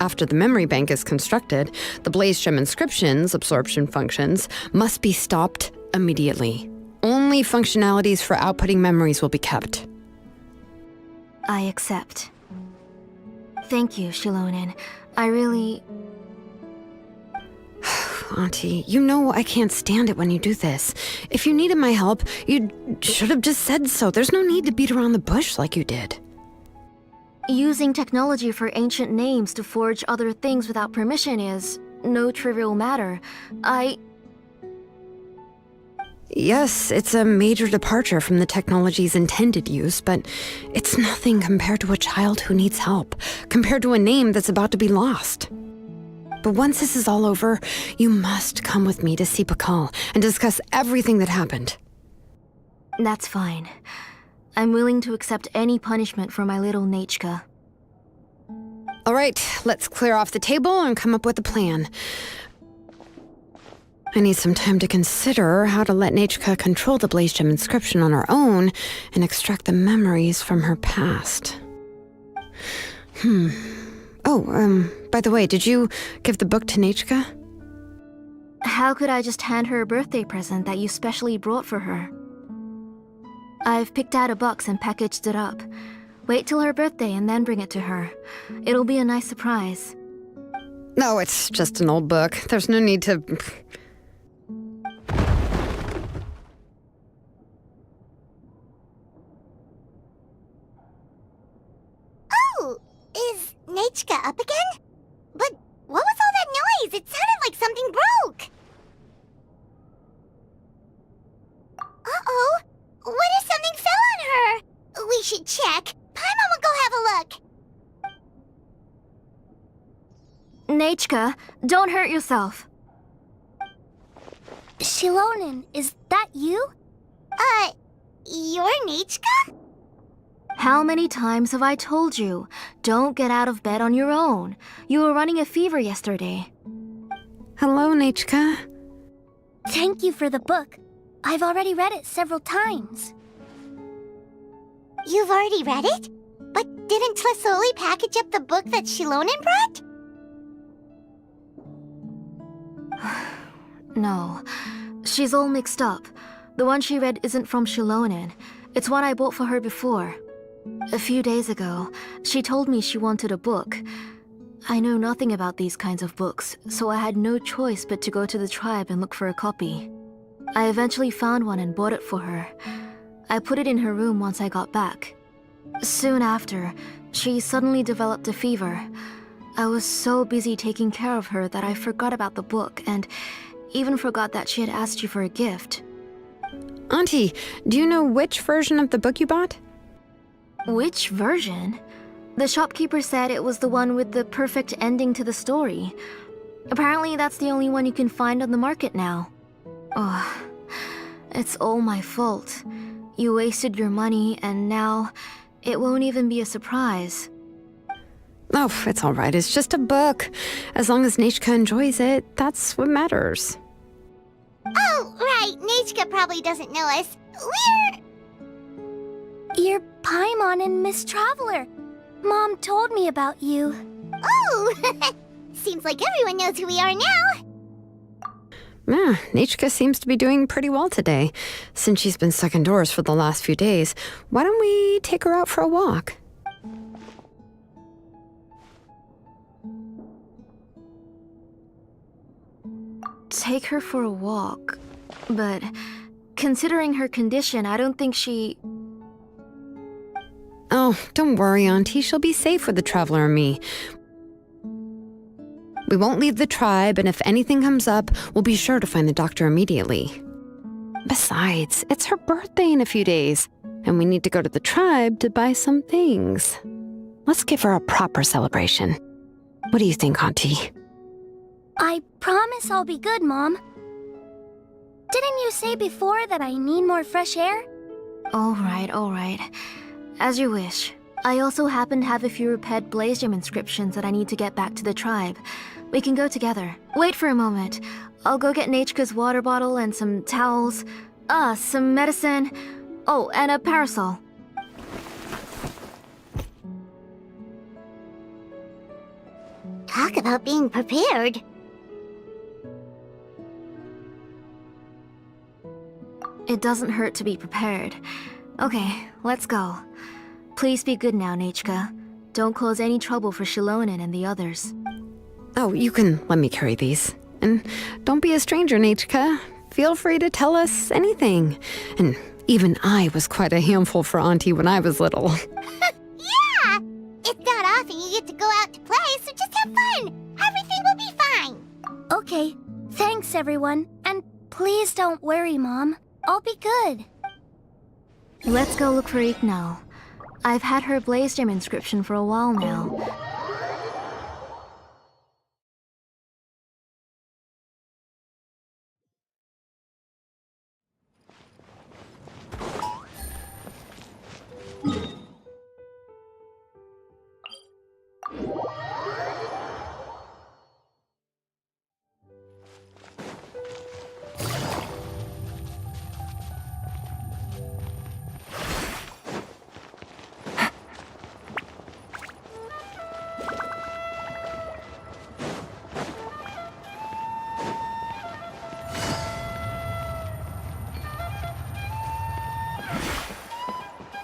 After the memory bank is constructed, the Blaze Gem inscription's absorption functions must be stopped immediately. Only functionalities for outputting memories will be kept. I accept. Thank you, Shilonen. I really... Auntie, you know I can't stand it when you do this. If you needed my help, you should have just said so. There's no need to beat around the bush like you did. Using technology for ancient names to forge other things without permission is no trivial matter. Yes, it's a major departure from the technology's intended use, but it's nothing compared to a child who needs help, compared to a name that's about to be lost. But once this is all over, you must come with me to see Pakal and discuss everything that happened. That's fine. I'm willing to accept any punishment for my little Nechka. All right, let's clear off the table and come up with a plan. I need some time to consider how to let Nechka control the Blaze Gem inscription on her own and extract the memories from her past. By the way, did you give the book to Nechka? How could I just hand her a birthday present that you specially brought for her? I've picked out a box and packaged it up. Wait till her birthday and then bring it to her. It'll be a nice surprise. No, it's just an old book. There's no need to... Oh, is Nechka up again? But what was all that noise? It sounded like something broke. Uh-oh. What if something fell on her? We should check. Paimon will go have a look. Nechka, don't hurt yourself. Shilonen, is that you? You're Nechka? How many times have I told you? Don't get out of bed on your own. You were running a fever yesterday. Hello, Nechka. Thank you for the book. I've already read it several times. You've already read it? But didn't Tlasoli package up the book that Shilonen brought? No, she's all mixed up. The one she read isn't from Shilonen. It's one I bought for her before. A few days ago, she told me she wanted a book. I know nothing about these kinds of books, so I had no choice but to go to the tribe and look for a copy. I eventually found one and bought it for her. I put it in her room once I got back. Soon after, she suddenly developed a fever. I was so busy taking care of her that I forgot about the book, and Even forgot that she had asked you for a gift. Auntie, do you know which version of the book you bought? Which version? The shopkeeper said it was the one with the perfect ending to the story. Apparently, that's the only one you can find on the market now. Oh, it's all my fault. You wasted your money, and now it won't even be a surprise. Oh, it's all right. It's just a book. As long as Nechka enjoys it, that's what matters. Oh, right. Nechka probably doesn't know us. You're Paimon and Miss Traveler. Mom told me about you. Oh! Seems like everyone knows who we are now. Yeah, Nechka seems to be doing pretty well today. Since she's been stuck indoors for the last few days, why don't we take her out for a walk? Take her for a walk. But considering her condition, I don't think she... Oh, don't worry, Auntie. She'll be safe with the Traveler and me. We won't leave the tribe, and if anything comes up, we'll be sure to find the doctor immediately. Besides, it's her birthday in a few days, and we need to go to the tribe to buy some things. Let's give her a proper celebration. What do you think, Auntie? I promise I'll be good, Mom. Didn't you say before that I need more fresh air? All right. As you wish. I also happen to have a few repaired Blaze Gem inscriptions that I need to get back to the tribe. We can go together. Wait for a moment. I'll go get Nechka's water bottle and some towels. Some medicine. Oh, and a parasol. Talk about being prepared. It doesn't hurt to be prepared. Okay, let's go. Please be good now, Nechka. Don't cause any trouble for Shilonen and the others. Oh, you can let me carry these. And don't be a stranger, Nechka. Feel free to tell us anything. And even I was quite a handful for Auntie when I was little. Yeah! It's not often you get to go out to play, so just have fun. Everything will be fine. Okay, thanks everyone. And please don't worry, Mom. I'll be good. Let's go look for Ignal. I've had her Blaze Gem inscription for a while now.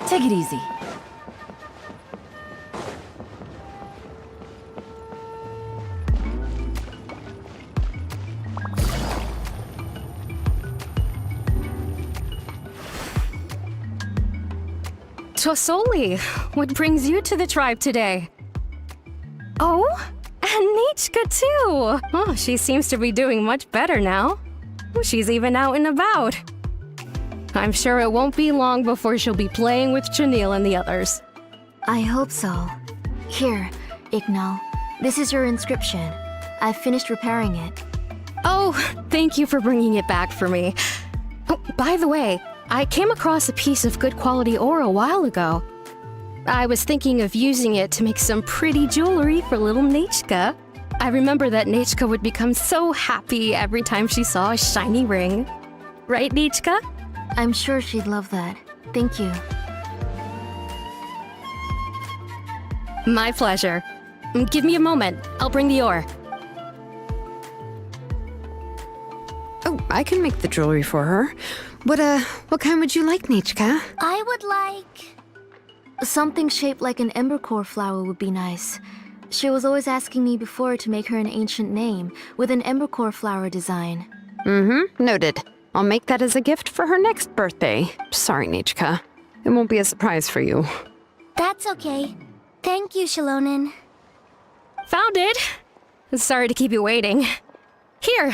Take it easy. Tosoli, what brings you to the tribe today? Oh, and Nechka too! Oh, she seems to be doing much better now. She's even out and about. I'm sure it won't be long before she'll be playing with Chanil and the others. I hope so. Here, Ignal. This is your inscription. I've finished repairing it. Oh, thank you for bringing it back for me. Oh, by the way, I came across a piece of good quality ore a while ago. I was thinking of using it to make some pretty jewelry for little Nechka. I remember that Nechka would become so happy every time she saw a shiny ring. Right, Nechka? I'm sure she'd love that. Thank you. My pleasure. Give me a moment. I'll bring the ore. Oh, I can make the jewelry for her. What kind would you like, Nechka? I would like... Something shaped like an embercore flower would be nice. She was always asking me before to make her an ancient name with an embercore flower design. Noted. I'll make that as a gift for her next birthday. Sorry, Nechka. It won't be a surprise for you. That's okay. Thank you, Shilonen. Found it! Sorry to keep you waiting. Here,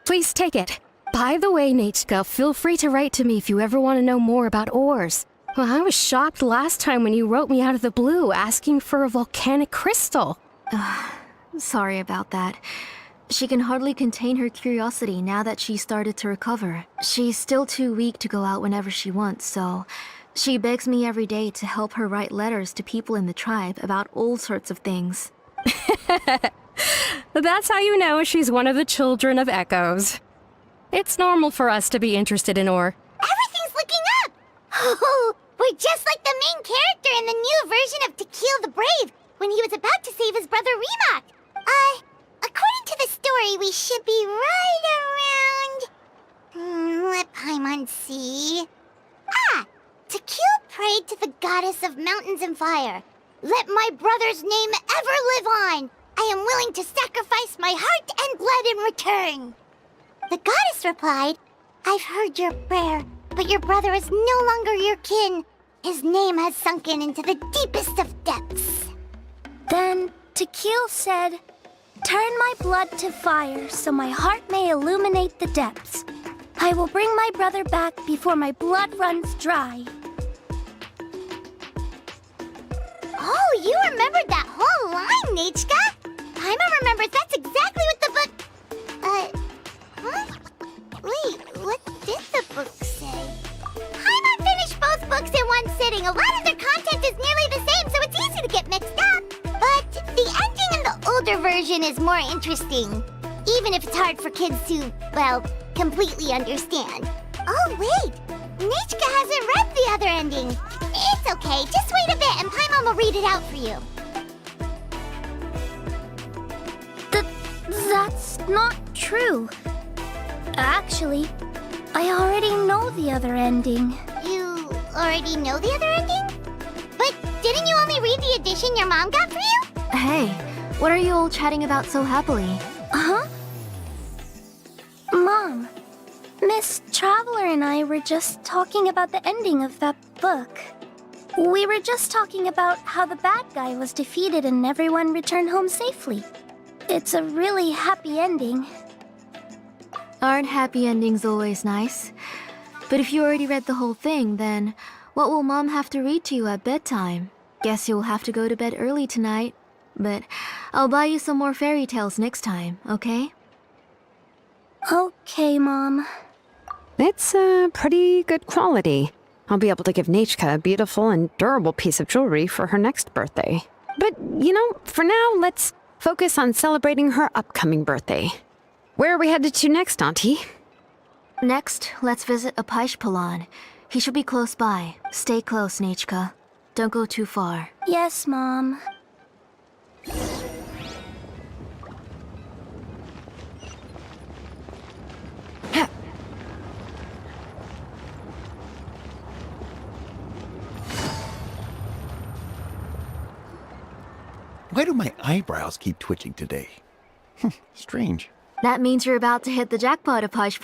Please take it. By the way, Nechka, feel free to write to me if you ever want to know more about ores. Well, I was shocked last time when you wrote me out of the blue asking for a volcanic crystal. Sorry about that. She can hardly contain her curiosity now that she's started to recover. She's still too weak to go out whenever she wants, so she begs me every day to help her write letters to people in the tribe about all sorts of things. That's how you know she's one of the children of echoes. It's normal for us to be interested in ore. Everything's looking up! Oh, we're just like the main character in the new version of To Kill the Brave, when he was about to save his brother Remak. According to the story, we should be right around... let Paimon see... To Kill prayed to the goddess of mountains and fire. Let my brother's name ever live on! I am willing to sacrifice my heart and blood in return. The goddess replied, I've heard your prayer, but your brother is no longer your kin. His name has sunken into the deepest of depths. Then Tequil said, turn my blood to fire so my heart may illuminate the depths. I will bring my brother back before my blood runs dry. Oh, you remembered that whole line, Nechka! Paimon remembers that's exactly what the book... huh? Wait, what did the book say? Paimon finished both books in one sitting. A lot of their content is nearly the same, so it's easy to get mixed up. But the ending in the older version is more interesting. Even if it's hard for kids to, well, completely understand. Oh, wait! Nechka hasn't read the other ending. It's okay, just wait a bit and Paimon will read it out for you. That's not true. Actually, I already know the other ending. You already know the other ending? But didn't you only read the edition your mom got for you? Hey, what are you all chatting about so happily? Huh? Mom, Miss Traveler and I were just talking about the ending of that book. We were just talking about how the bad guy was defeated and everyone returned home safely. It's a really happy ending. Aren't happy endings always nice? But if you already read the whole thing, then what will Mom have to read to you at bedtime? Guess you'll have to go to bed early tonight. But I'll buy you some more fairy tales next time, okay? Okay, Mom. It's pretty good quality. I'll be able to give Nechka a beautiful and durable piece of jewelry for her next birthday. But, for now, let's focus on celebrating her upcoming birthday. Where are we headed to next, Auntie? Next, let's visit Apaish. He should be close by. Stay close, Nechka. Don't go too far. Yes, Mom. Why do my eyebrows keep twitching today? Strange. That means you're about to hit the jackpot, Apaish.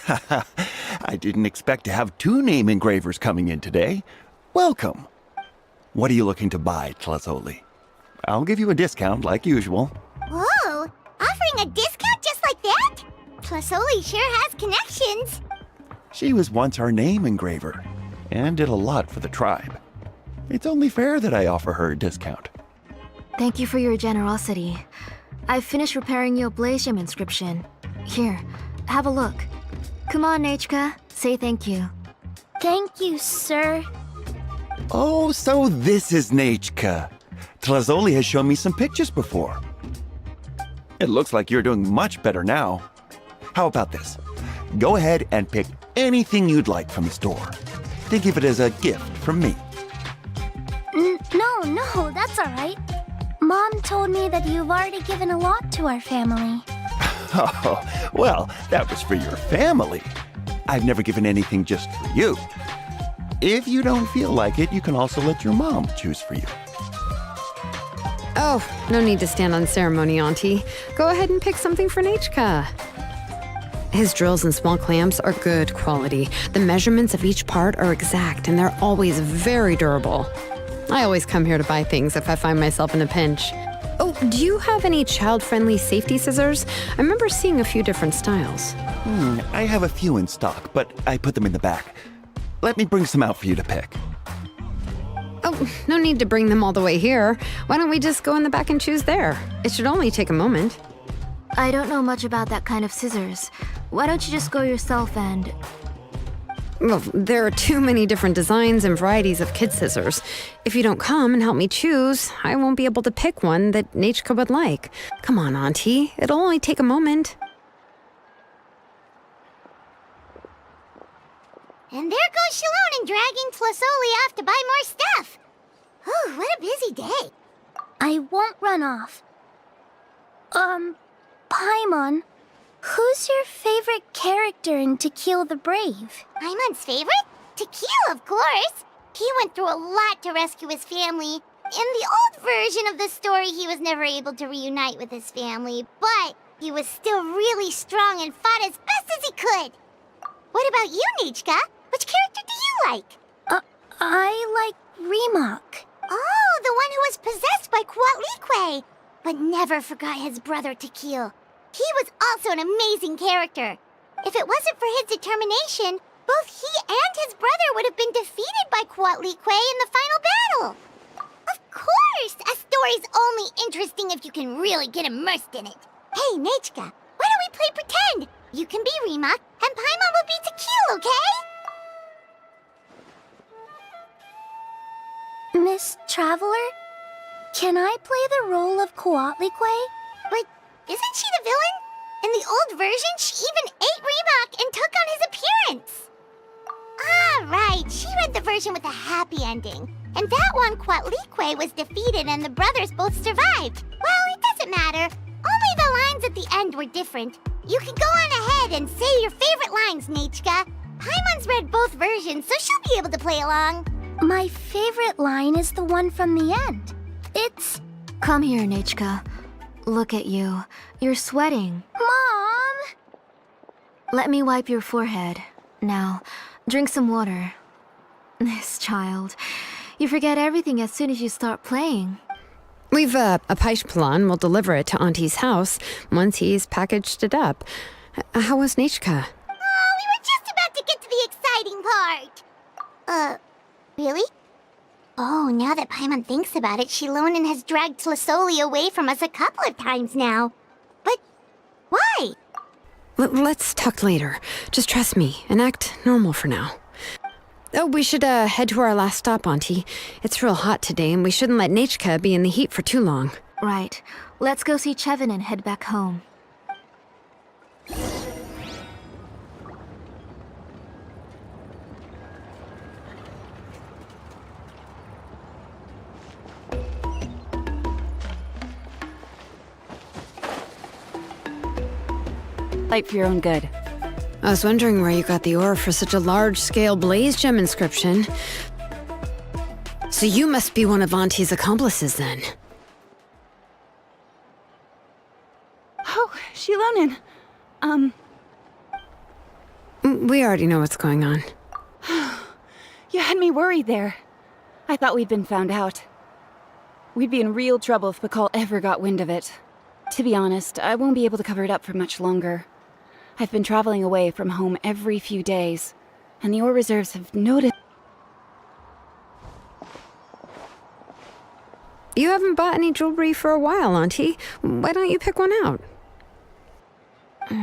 I didn't expect to have 2 name engravers coming in today. Welcome. What are you looking to buy, Tlazoli? I'll give you a discount like usual. Whoa! Offering a discount just like that? Plasoli sure has connections. She was once our name engraver and did a lot for the tribe. It's only fair that I offer her a discount. Thank you for your generosity. I've finished repairing your Blasium inscription. Here, have a look. Come on, Nechka. Say thank you. Thank you, sir. Oh, so this is Nechka. Tlazoli has shown me some pictures before. It looks like you're doing much better now. How about this? Go ahead and pick anything you'd like from the store. Think of it as a gift from me. No, that's all right. Mom told me that you've already given a lot to our family. Oh, well, that was for your family. I've never given anything just for you. If you don't feel like it, you can also let your mom choose for you. Oh, no need to stand on ceremony, Auntie. Go ahead and pick something for Nechka. His drills and small clamps are good quality. The measurements of each part are exact, and they're always very durable. I always come here to buy things if I find myself in a pinch. Oh, do you have any child-friendly safety scissors? I remember seeing a few different styles. I have a few in stock, but I put them in the back. Let me bring some out for you to pick. Oh, no need to bring them all the way here. Why don't we just go in the back and choose there? It should only take a moment. I don't know much about that kind of scissors. Why don't you just go yourself and... Well, there are too many different designs and varieties of kid scissors. If you don't come and help me choose, I won't be able to pick one that Nechka would like. Come on, Auntie. It'll only take a moment. And there goes Shalone dragging Tlasoli off to buy more stuff. Oh, what a busy day. I won't run off. Paimon, who's your favorite character in To Kill the Brave? Paimon's favorite? Tequila, of course. He went through a lot to rescue his family. In the old version of the story, he was never able to reunite with his family, but he was still really strong and fought as best as he could. What about you, Nechka? Which character do you like? I like Remak. Oh, the one who was possessed by Quatlique, but never forgot his brother Tequil. He was also an amazing character. If it wasn't for his determination, both he and his brother would have been defeated by Quatlique in the final battle. Of course! A story's only interesting if you can really get immersed in it. Hey, Nechka, why don't we play pretend? You can be Remak, and Paimon will be Tequil, okay? Miss Traveler, can I play the role of Quatlique? But isn't she the villain? In the old version, she even ate Remak and took on his appearance. Ah, right. She read the version with a happy ending. And that one, Quatlique was defeated and the brothers both survived. Well, it doesn't matter. Only the lines at the end were different. You can go on ahead and say your favorite lines, Nechka. Paimon's read both versions, so she'll be able to play along. My favorite line is the one from the end. It's... Come here, Nechka. Look at you. You're sweating. Mom! Let me wipe your forehead. Now, drink some water. This child. You forget everything as soon as you start playing. We've a Paishpalan will deliver it to Auntie's house once he's packaged it up. How was Nechka? Oh, we were just about to get to the exciting part. Really? Oh, now that Paimon thinks about it, Shilonen has dragged Tlasoli away from us a couple of times now. But why? Let's talk later. Just trust me and act normal for now. Oh, we should head to our last stop, Auntie. It's real hot today, and we shouldn't let Nechka be in the heat for too long. Right. Let's go see Chevin and head back home. Fight for your own good. I was wondering where you got the ore for such a large-scale blaze gem inscription. So you must be one of Auntie's accomplices, then. Oh, Shilonen. We already know what's going on. You had me worried there. I thought we'd been found out. We'd be in real trouble if Pakal ever got wind of it. To be honest, I won't be able to cover it up for much longer. I've been traveling away from home every few days, and the ore reserves have noticed. You haven't bought any jewelry for a while, Auntie. Why don't you pick one out? Come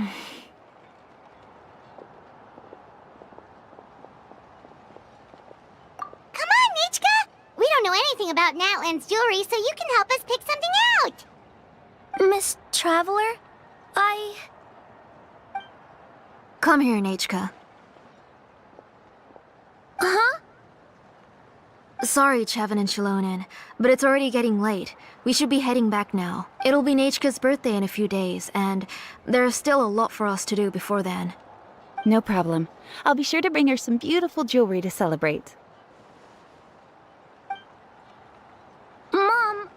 on, Nechka! We don't know anything about Natlan's jewelry, so you can help us pick something out! Miss Traveler, Come here, Nechka. Huh? Sorry, Chevin and Shilonen, but it's already getting late. We should be heading back now. It'll be Nechka's birthday in a few days, and there's still a lot for us to do before then. No problem. I'll be sure to bring her some beautiful jewelry to celebrate. Mom,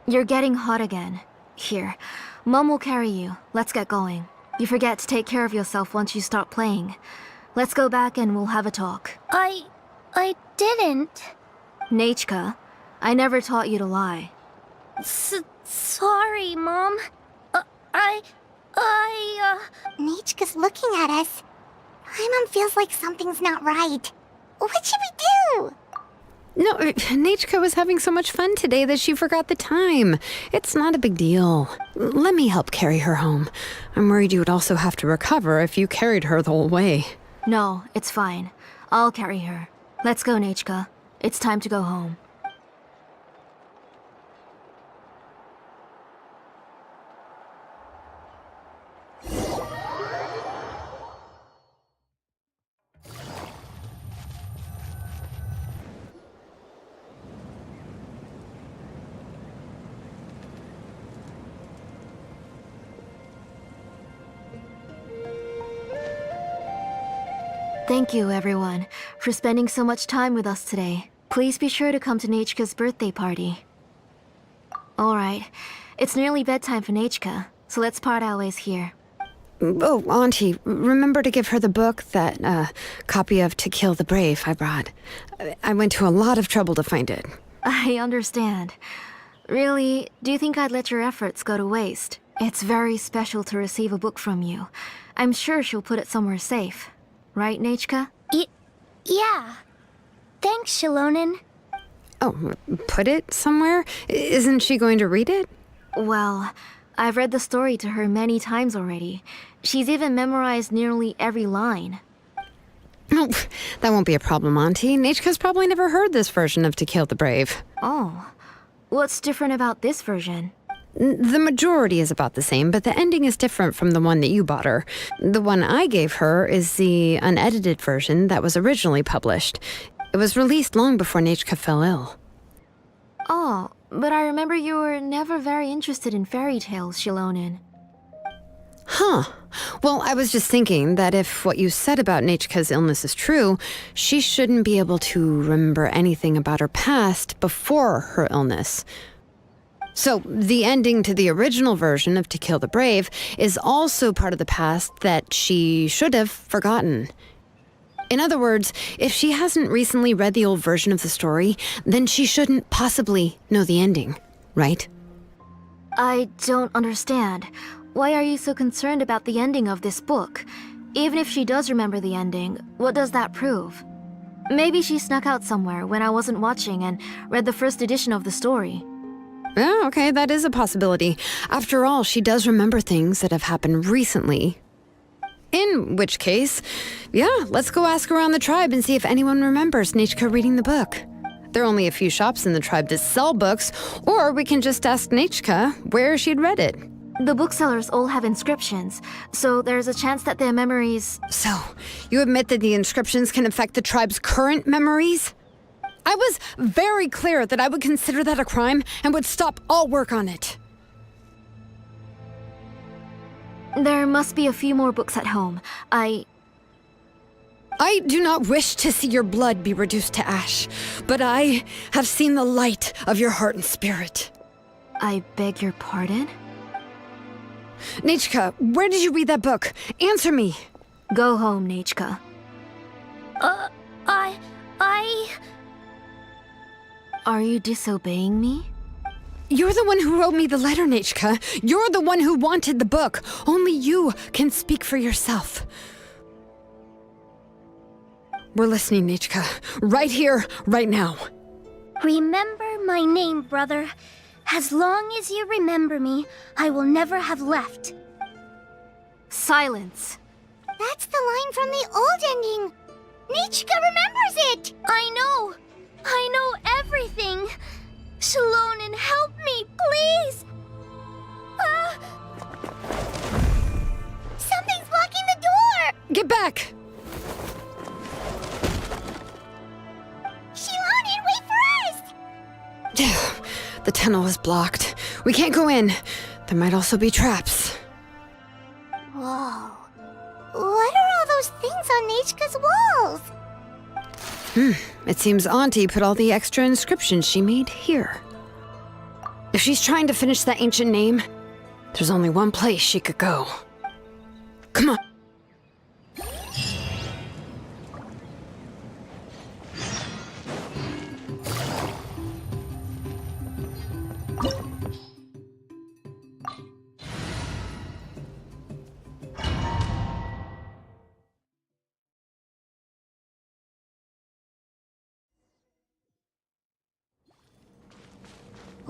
You're getting hot again. Here, Mom will carry you. Let's get going. You forget to take care of yourself once you start playing. Let's go back and we'll have a talk. I didn't. Nechka, I never taught you to lie. Sorry, Mom. Nichka's looking at us. My mom feels like something's not right. What should we do? No, Nechka was having so much fun today that she forgot the time. It's not a big deal. Let me help carry her home. I'm worried you would also have to recover if you carried her the whole way. No, it's fine. I'll carry her. Let's go, Nechka. It's time to go home. Thank you, everyone, for spending so much time with us today. Please be sure to come to Nechka's birthday party. Alright, it's nearly bedtime for Nechka, so let's part our ways here. Oh, Auntie, remember to give her the book, that copy of To Kill the Brave I brought. I went to a lot of trouble to find it. I understand. Really, do you think I'd let your efforts go to waste? It's very special to receive a book from you. I'm sure she'll put it somewhere safe. Right, Nechka? Yeah. Thanks, Shilonen. Oh, put it somewhere? Isn't she going to read it? Well, I've read the story to her many times already. She's even memorized nearly every line. Oh, that won't be a problem, Auntie. Nechka's probably never heard this version of To Kill the Brave. Oh. What's different about this version? The majority is about the same, but the ending is different from the one that you bought her. The one I gave her is the unedited version that was originally published. It was released long before Nechka fell ill. Oh, but I remember you were never very interested in fairy tales, Shilonen. Huh. Well, I was just thinking that if what you said about Nechka's illness is true, she shouldn't be able to remember anything about her past before her illness. So, the ending to the original version of To Kill the Brave is also part of the past that she should have forgotten. In other words, if she hasn't recently read the old version of the story, then she shouldn't possibly know the ending, right? I don't understand. Why are you so concerned about the ending of this book? Even if she does remember the ending, what does that prove? Maybe she snuck out somewhere when I wasn't watching and read the first edition of the story. Oh, okay, that is a possibility. After all, she does remember things that have happened recently. In which case, yeah, let's go ask around the tribe and see if anyone remembers Nechka reading the book. There are only a few shops in the tribe that sell books, or we can just ask Nechka where she'd read it. The booksellers all have inscriptions, so there's a chance that their memories... So, you admit that the inscriptions can affect the tribe's current memories? I was very clear that I would consider that a crime and would stop all work on it. There must be a few more books at home. I do not wish to see your blood be reduced to ash, but I have seen the light of your heart and spirit. I beg your pardon? Nechka, where did you read that book? Answer me. Go home, Nechka. Are you disobeying me? You're the one who wrote me the letter, Nechka. You're the one who wanted the book. Only you can speak for yourself. We're listening, Nechka. Right here, right now. Remember my name, brother. As long as you remember me, I will never have left. Silence. That's the line from the old ending. Nichka remembers it. I know everything. Shilonen, help me, please! Something's blocking the door! Get back! Shilonen, wait for us! The tunnel is blocked. We can't go in. There might also be traps. Whoa. What are all those things on Nichka's walls? It seems Auntie put all the extra inscriptions she made here. If she's trying to finish that ancient name, there's only one place she could go. Come on.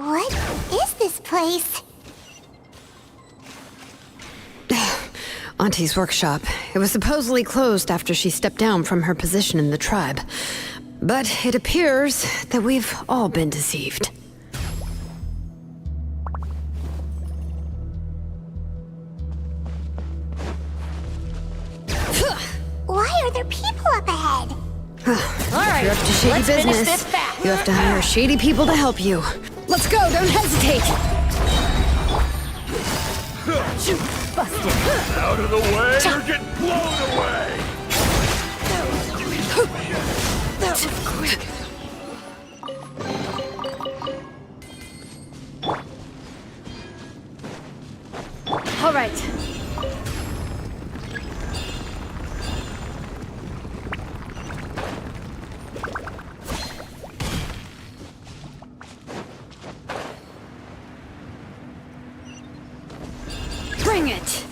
What is this place? Auntie's workshop. It was supposedly closed after she stepped down from her position in the tribe. But it appears that we've all been deceived. Why are there people up ahead? If you're up to shady business, you have to hire shady people to help you. Let's go, don't hesitate! Out of the way, you're getting blown away! That was quick. All right. Bring it!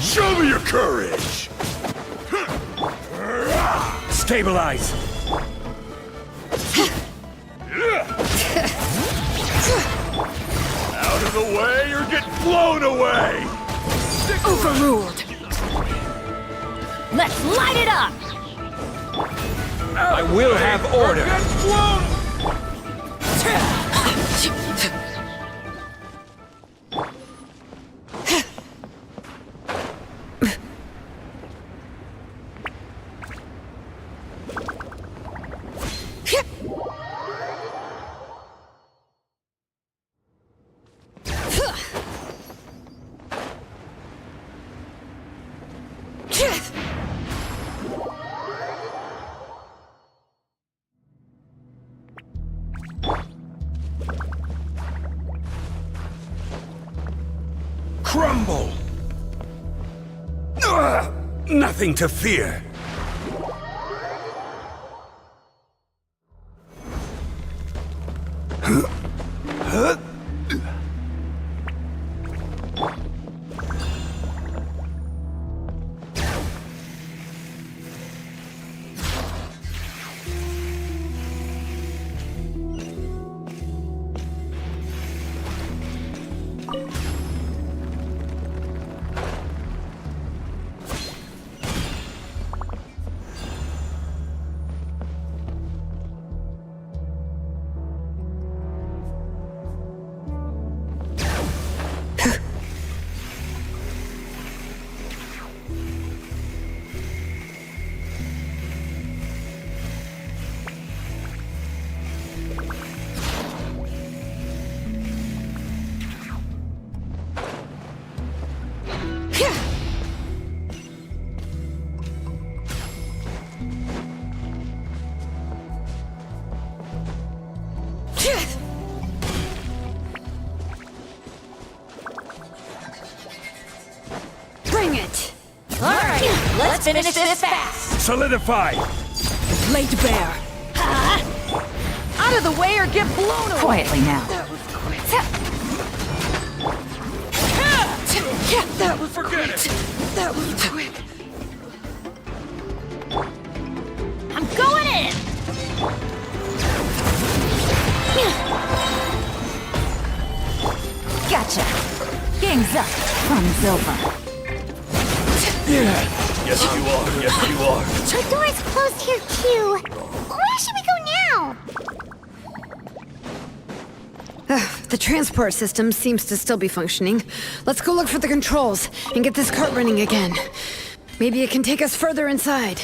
Show me your courage! Stabilize! Out of the way, you're getting blown away! Overruled. Let's light it up! I will have order! Crumble! Nothing to fear. Bring it! Let's finish this fast! Solidify! Laid bare. Out of the way or get blown away! Quietly now. That was Forget quick. it! That was quick. I'm going in! Gotcha! From Zilva. Yes, you are. Yes, you are. The door's closed here too. Where should we go now? The transport system seems to still be functioning. Let's go look for the controls and get this cart running again. Maybe it can take us further inside.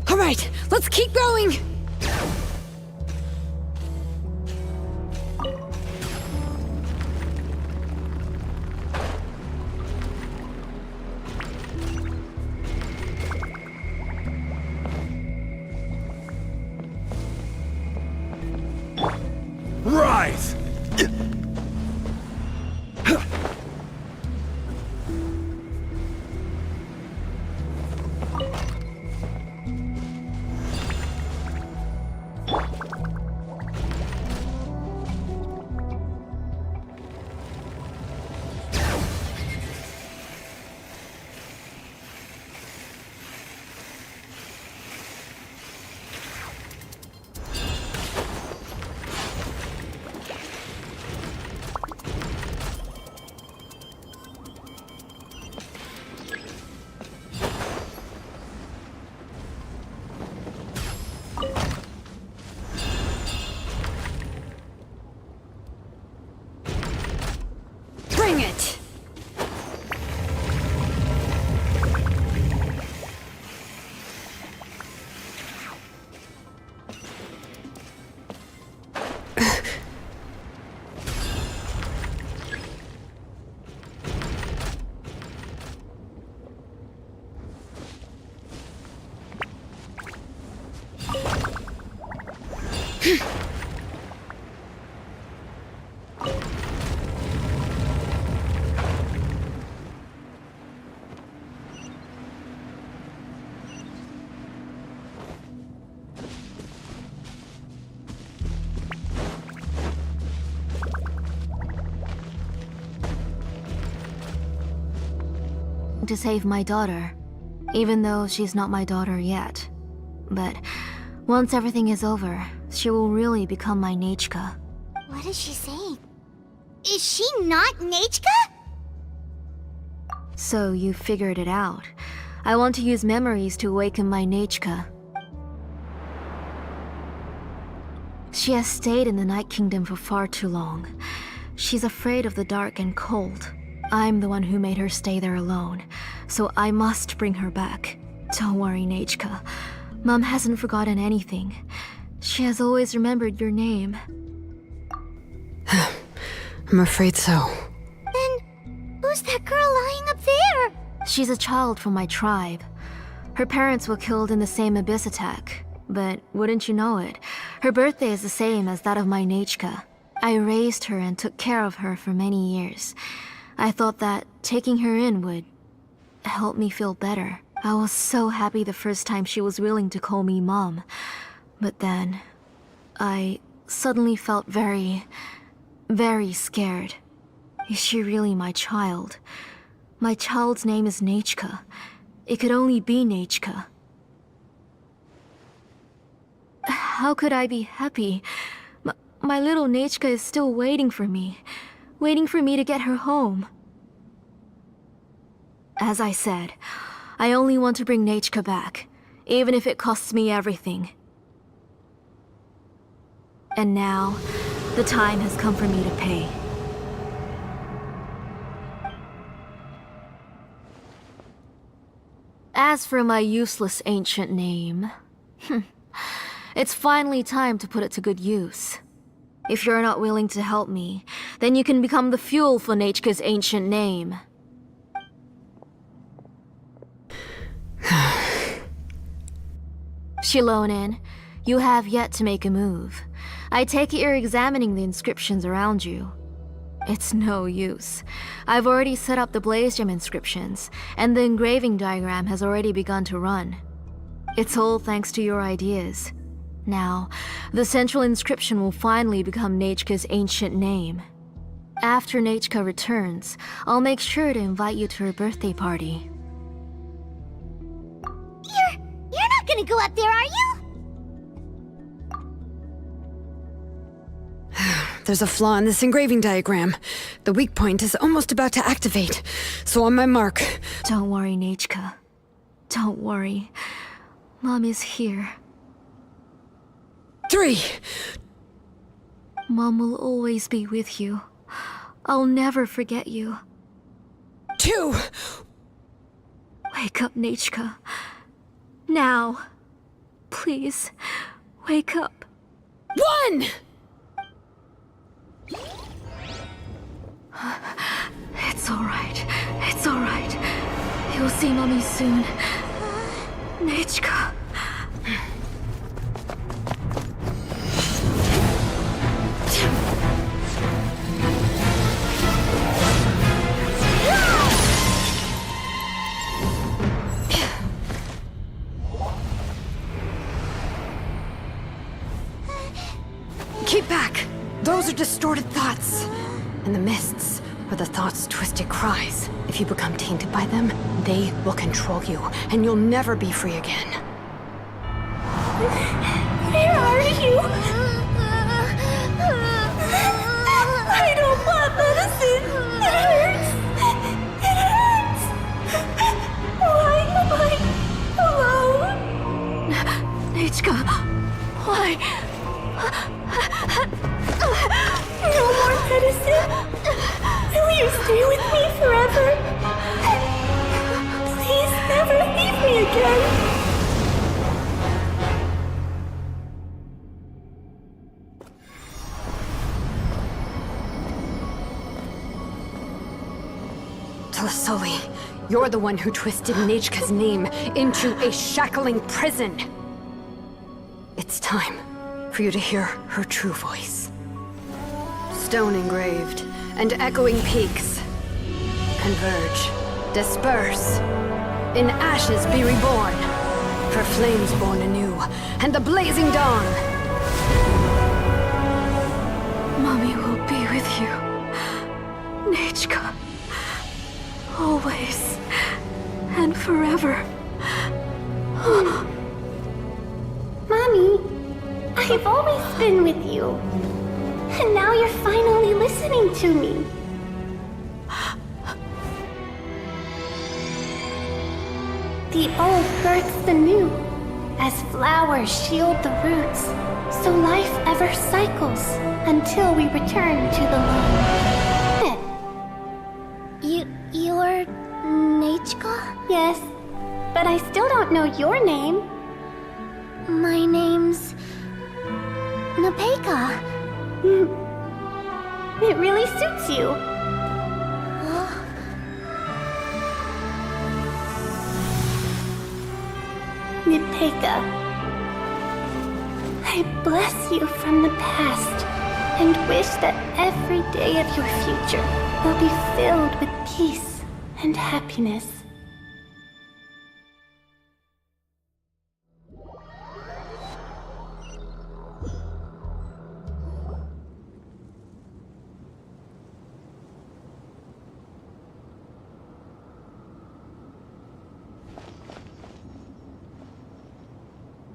All right, let's keep going! Rise! Bring it! To save my daughter, even though she's not my daughter yet. But once everything is over, she will really become my Nechka. What is she saying? Is she not Nechka? So you figured it out. I want to use memories to awaken my Nechka. She has stayed in the Night Kingdom for far too long. She's afraid of the dark and cold. I'm the one who made her stay there alone, so I must bring her back. Don't worry, Nechka. Mom hasn't forgotten anything. She has always remembered your name. I'm afraid so. Then, who's that girl lying up there? She's a child from my tribe. Her parents were killed in the same abyss attack. But wouldn't you know it, her birthday is the same as that of my Nechka. I raised her and took care of her for many years. I thought that taking her in would help me feel better. I was so happy the first time she was willing to call me Mom. But then, I suddenly felt very scared. Is she really my child? My child's name is Nechka. It could only be Nechka. How could I be happy? My little Nechka is still waiting for me to get her home. As I said, I only want to bring Nechka back, even if it costs me everything. And now, the time has come for me to pay. As for my useless ancient name, It's finally time to put it to good use. If you're not willing to help me, then you can become the fuel for Nechka's ancient name. Shilonen, you have yet to make a move. I take it you're examining the inscriptions around you. It's no use. I've already set up the Blaze Gem inscriptions, and the engraving diagram has already begun to run. It's all thanks to your ideas. Now, the central inscription will finally become Nechka's ancient name. After Nechka returns, I'll make sure to invite you to her birthday party. You're not gonna go up there, are you? There's a flaw in this engraving diagram. The weak point is almost about to activate. So on my mark. Don't worry, Nechka. Don't worry. Mom is here. 3. Mom will always be with you. I'll never forget you. 2. Wake up, Nechka. Now. Please, wake up. 1. It's alright. It's alright. You'll see Mommy soon. Nechka. Keep back! Those are distorted thoughts. And the mists are the thoughts' twisted cries. If you become tainted by them, they will control you, and you'll never be free again. Where are you? I don't want medicine. It hurts. It hurts. Why am I alone? Nechka, why? No more medicine. Will you stay with me forever? Please never leave me again. Tlasoli, you're the one who twisted Nechka's name into a shackling prison. It's time for you to hear her true voice. Stone engraved and echoing peaks converge, disperse, in ashes be reborn, for flames born anew, and the blazing dawn. Mommy will be with you. Nechka. Always. And forever. Mommy, I've always been with you. And now you're finally listening to me. The old births the new, as flowers shield the roots, so life ever cycles until we return to the light. You're Nechka? Yes, but I still don't know your name. My name's Nepeka. It really suits you. Nepeka, I bless you from the past and wish that every day of your future will be filled with peace and happiness.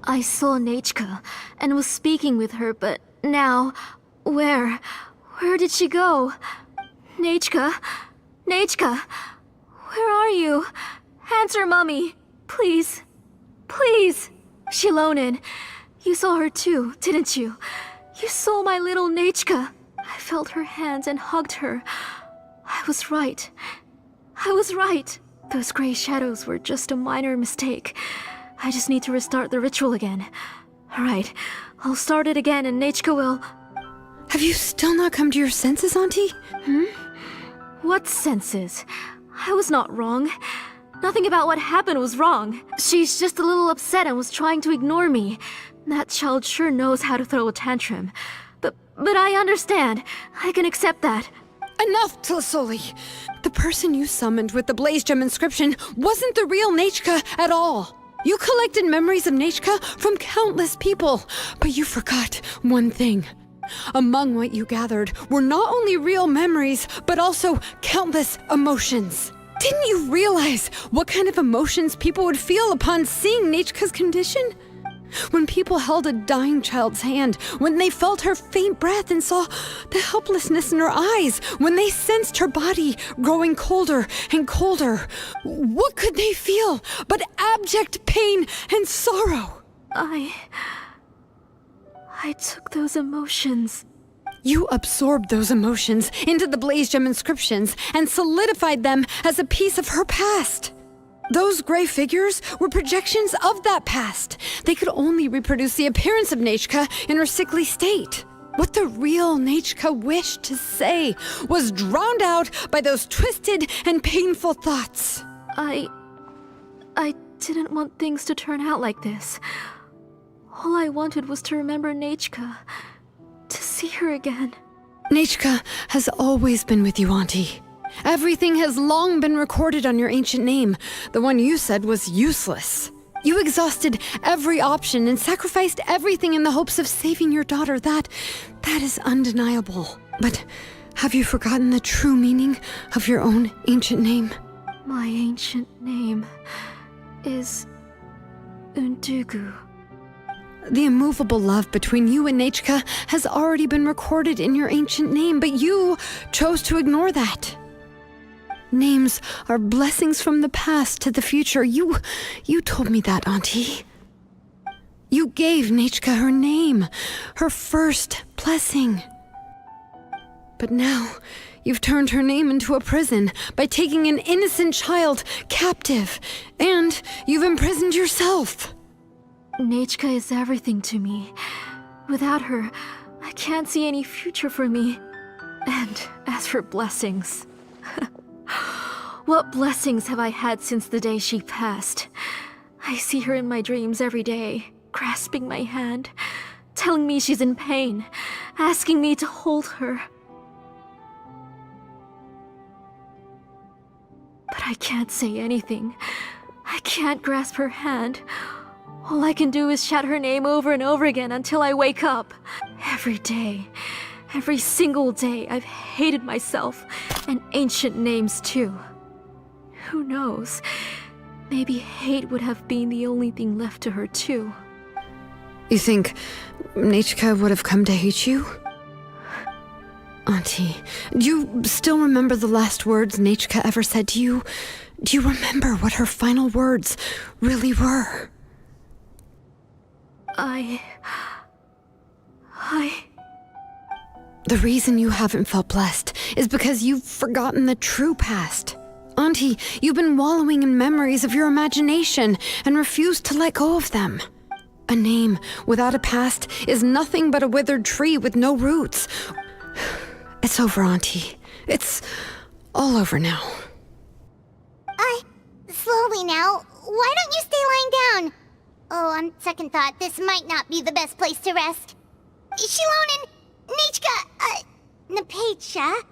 I saw Nechka and was speaking with her, but now, where did she go? Nechka? Nechka? Where are you? Answer, Mummy. Please. Please. Shilonen, you saw her too, didn't you? You saw my little Nechka. I felt her hands and hugged her. I was right. I was right. Those gray shadows were just a minor mistake. I just need to restart the ritual again. Alright, I'll start it again and Nechka will... Have you still not come to your senses, Auntie? What senses? I was not wrong. Nothing about what happened was wrong. She's just a little upset and was trying to ignore me. That child sure knows how to throw a tantrum. But I understand. I can accept that. Enough, Tlasoli! The person you summoned with the Blaze Gem inscription wasn't the real Nechka at all. You collected memories of Nechka from countless people, but you forgot one thing. Among what you gathered were not only real memories, but also countless emotions. Didn't you realize what kind of emotions people would feel upon seeing Nechka's condition? When people held a dying child's hand, when they felt her faint breath and saw the helplessness in her eyes, when they sensed her body growing colder and colder, what could they feel but abject pain and sorrow? I took those emotions. You absorbed those emotions into the Blaze Gem inscriptions and solidified them as a piece of her past. Those gray figures were projections of that past. They could only reproduce the appearance of Nechka in her sickly state. What the real Nechka wished to say was drowned out by those twisted and painful thoughts. I didn't want things to turn out like this. All I wanted was to remember Nechka, to see her again. Nechka has always been with you, Auntie. Everything has long been recorded on your ancient name. The one you said was useless. You exhausted every option and sacrificed everything in the hopes of saving your daughter. That is undeniable. But have you forgotten the true meaning of your own ancient name? My ancient name is Undugu. The immovable love between you and Nechka has already been recorded in your ancient name, but you chose to ignore that. Names are blessings from the past to the future. You told me that, Auntie. You gave Nechka her name, her first blessing. But now, you've turned her name into a prison by taking an innocent child captive, and you've imprisoned yourself. Nechka is everything to me. Without her, I can't see any future for me. And as for blessings... What blessings have I had since the day she passed? I see her in my dreams every day, grasping my hand, telling me she's in pain, asking me to hold her. But I can't say anything. I can't grasp her hand. All I can do is shout her name over and over again until I wake up. Every day, every single day, I've hated myself, and ancient names too. Who knows? Maybe hate would have been the only thing left to her too. You think Nechka would have come to hate you? Auntie, do you still remember the last words Nechka ever said to you? Do you remember what her final words really were? The reason you haven't felt blessed is because you've forgotten the true past. Auntie, you've been wallowing in memories of your imagination and refused to let go of them. A name without a past is nothing but a withered tree with no roots. It's over, Auntie. It's all over now. Slowly now. Why don't you stay lying down? Oh, on second thought, this might not be the best place to rest. Shilonen, Nechka, Napecha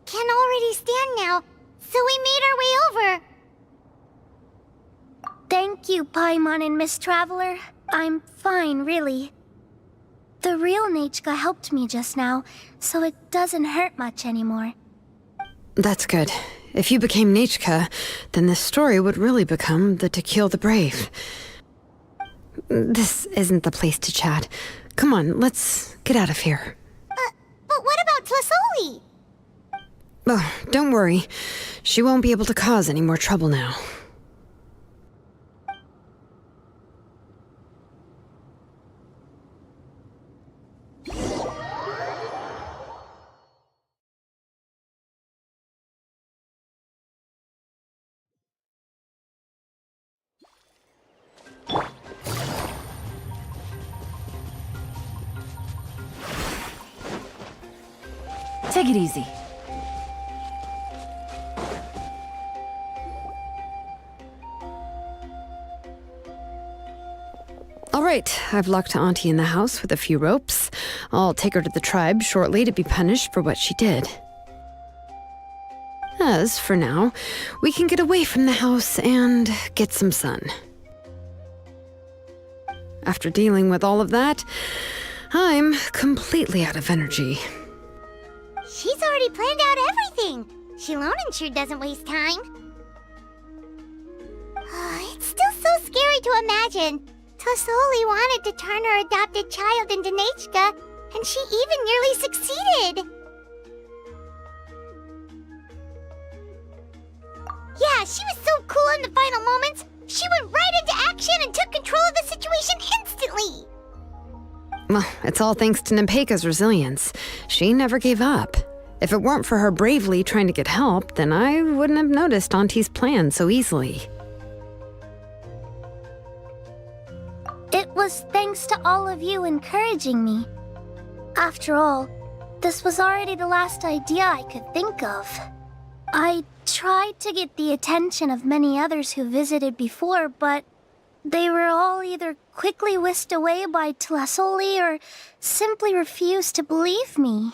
can already stand now, so we made our way over. Thank you, Paimon and Miss Traveler. I'm fine, really. The real Nechka helped me just now, so it doesn't hurt much anymore. That's good. If you became Nechka, then this story would really become the To Kill the Brave. This isn't the place to chat. Come on, let's get out of here. But what about Tlasoli? Oh, don't worry. She won't be able to cause any more trouble now. Take it easy. All right, I've locked Auntie in the house with a few ropes. I'll take her to the tribe shortly to be punished for what she did. As for now, we can get away from the house and get some sun. After dealing with all of that, I'm completely out of energy. She's already planned out everything. Shilonen sure doesn't waste time. It's still so scary to imagine. Tlasoli wanted to turn her adopted child into Nechka, and she even nearly succeeded. Yeah, she was so cool in the final moments. She went right into action and took control of the situation instantly. Well, it's all thanks to Nepeka's resilience. She never gave up. If it weren't for her bravely trying to get help, then I wouldn't have noticed Auntie's plan so easily. It was thanks to all of you encouraging me. After all, this was already the last idea I could think of. I tried to get the attention of many others who visited before, but they were all either quickly whisked away by Tlasoli or simply refused to believe me.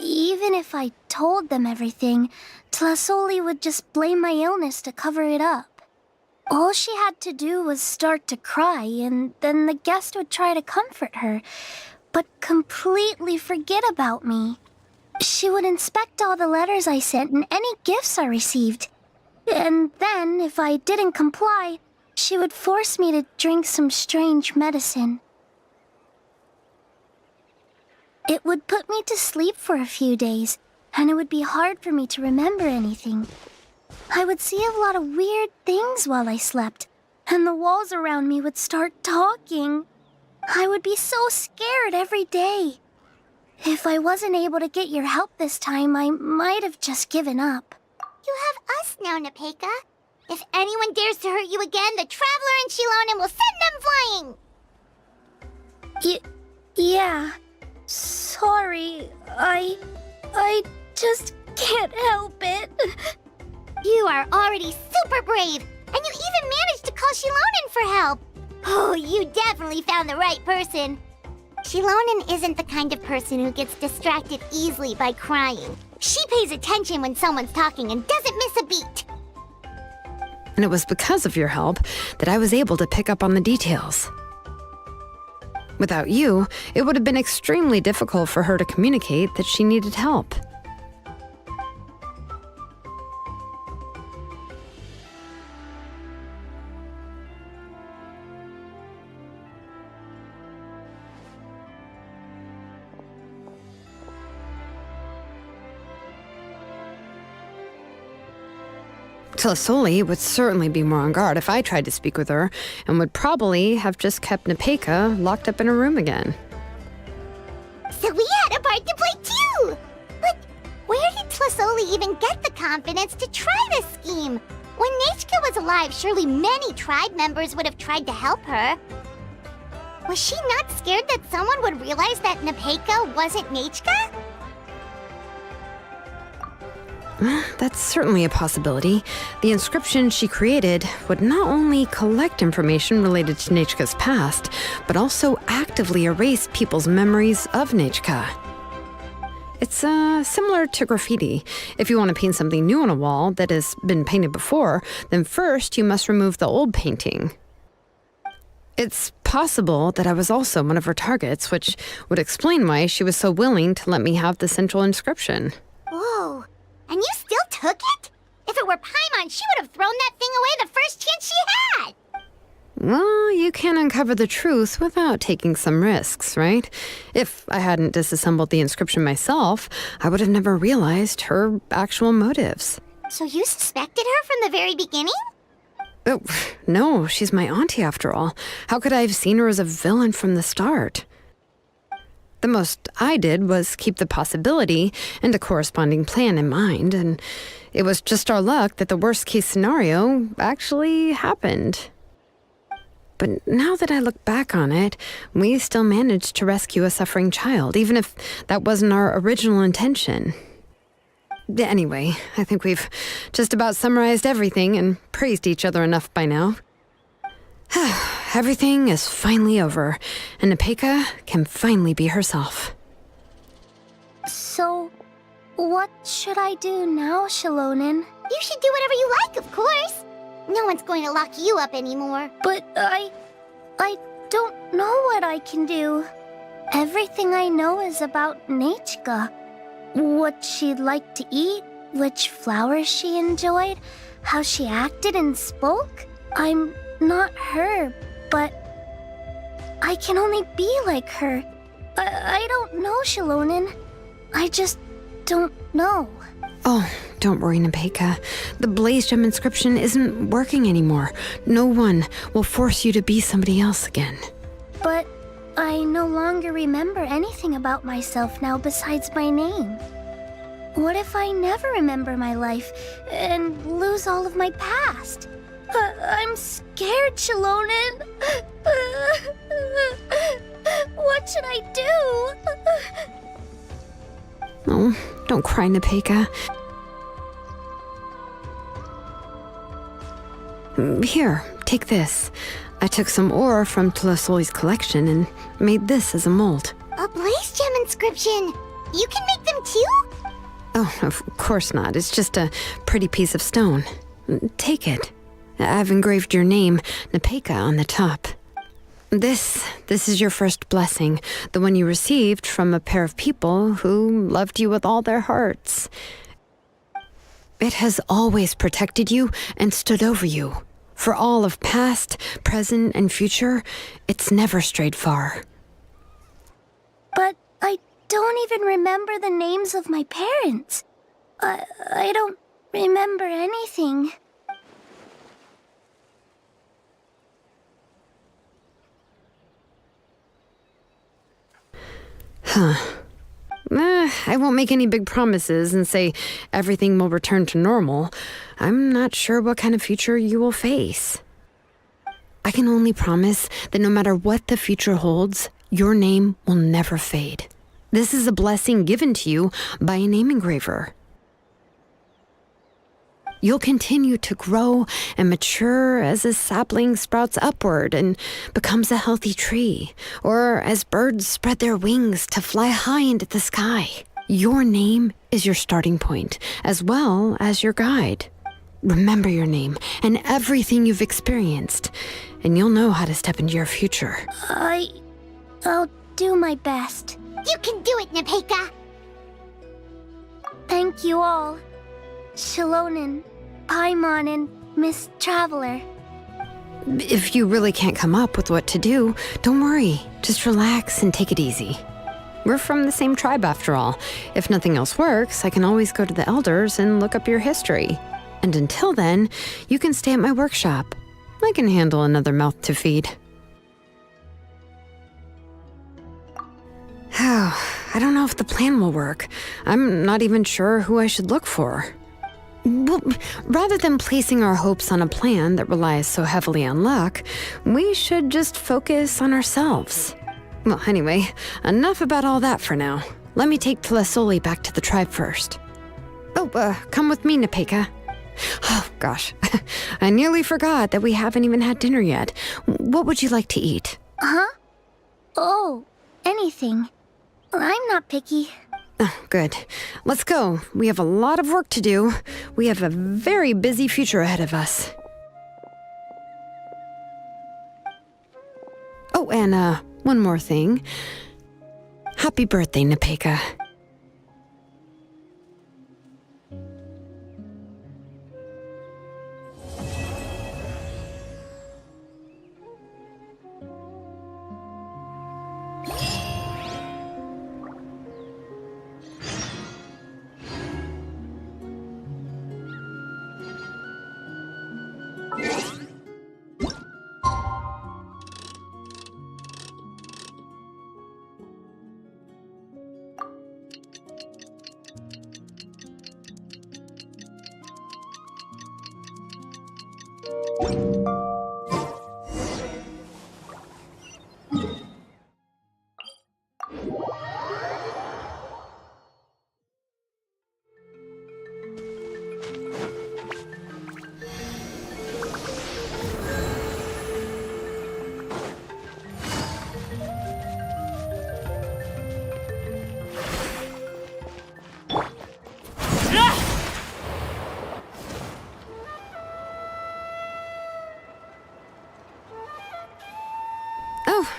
Even if I told them everything, Tlasoli would just blame my illness to cover it up. All she had to do was start to cry, and then the guest would try to comfort her, but completely forget about me. She would inspect all the letters I sent and any gifts I received. And then, if I didn't comply, she would force me to drink some strange medicine. It would put me to sleep for a few days, and it would be hard for me to remember anything. I would see a lot of weird things while I slept, and the walls around me would start talking. I would be so scared every day. If I wasn't able to get your help this time, I might have just given up. You have us now, Nepeka. If anyone dares to hurt you again, the Traveler and Shilonen will send them flying! Yeah. Sorry, I just can't help it. You are already super brave, and you even managed to call Shilonen for help. Oh, you definitely found the right person. Shilonen isn't the kind of person who gets distracted easily by crying. She pays attention when someone's talking and doesn't miss a beat. And it was because of your help that I was able to pick up on the details. Without you, it would have been extremely difficult for her to communicate that she needed help. Tlasoli would certainly be more on guard if I tried to speak with her, and would probably have just kept Nepeka locked up in a room again. So we had a part to play too! But where did Tlasoli even get the confidence to try this scheme? When Nechka was alive, surely many tribe members would have tried to help her. Was she not scared that someone would realize that Nepeka wasn't Nechka? That's certainly a possibility. The inscription she created would not only collect information related to Nechka's past, but also actively erase people's memories of Nechka. It's similar to graffiti. If you want to paint something new on a wall that has been painted before, then first you must remove the old painting. It's possible that I was also one of her targets, which would explain why she was so willing to let me have the central inscription. Whoa. And you still took it? If it were Paimon, she would have thrown that thing away the first chance she had! Well, you can uncover the truth without taking some risks, right? If I hadn't disassembled the inscription myself, I would have never realized her actual motives. So you suspected her from the very beginning? Oh, no, she's my auntie after all. How could I have seen her as a villain from the start? The most I did was keep the possibility and a corresponding plan in mind, and it was just our luck that the worst-case scenario actually happened. But now that I look back on it, we still managed to rescue a suffering child, even if that wasn't our original intention. Anyway, I think we've just about summarized everything and praised each other enough by now. Everything is finally over, and Nepeka can finally be herself. So, what should I do now, Shilonen? You should do whatever you like, of course. No one's going to lock you up anymore. But I don't know what I can do. Everything I know is about Nechka. What she'd like to eat, which flowers she enjoyed, how she acted and spoke. I'm not her, but I can only be like her. I don't know, Shilonen. I just don't know. Oh, don't worry, Nepeka. The Blaze Gem inscription isn't working anymore. No one will force you to be somebody else again. But I no longer remember anything about myself now besides my name. What if I never remember my life and lose all of my past? I'm scared, Shilonen. What should I do? Oh, don't cry, Nepeka. Here, take this. I took some ore from Tlasoli's collection and made this as a mold. A Blaze Gem inscription! You can make them too? Oh, of course not. It's just a pretty piece of stone. Take it. I've engraved your name, Nepeka, on the top. This is your first blessing, the one you received from a pair of people who loved you with all their hearts. It has always protected you and stood over you. For all of past, present, and future, it's never strayed far. But I don't even remember the names of my parents. I don't remember anything. I won't make any big promises and say everything will return to normal. I'm not sure what kind of future you will face. I can only promise that no matter what the future holds, your name will never fade. This is a blessing given to you by a name engraver. You'll continue to grow and mature as a sapling sprouts upward and becomes a healthy tree, or as birds spread their wings to fly high into the sky. Your name is your starting point, as well as your guide. Remember your name and everything you've experienced, and you'll know how to step into your future. I'll do my best. You can do it, Nepeka! Thank you all. Shilonen, Paimon, and Miss Traveler. If you really can't come up with what to do, don't worry. Just relax and take it easy. We're from the same tribe after all. If nothing else works, I can always go to the elders and look up your history. And until then, you can stay at my workshop. I can handle another mouth to feed. I don't know if the plan will work. I'm not even sure who I should look for. Well, rather than placing our hopes on a plan that relies so heavily on luck, we should just focus on ourselves. Well, anyway, enough about all that for now. Let me take Tlasoli back to the tribe first. Oh, come with me, Nepeka. Oh, gosh. I nearly forgot that we haven't even had dinner yet. What would you like to eat? Huh? Oh, anything. I'm not picky. Oh, good. Let's go. We have a lot of work to do. We have a very busy future ahead of us. Oh, and one more thing. Happy birthday, Nepeka.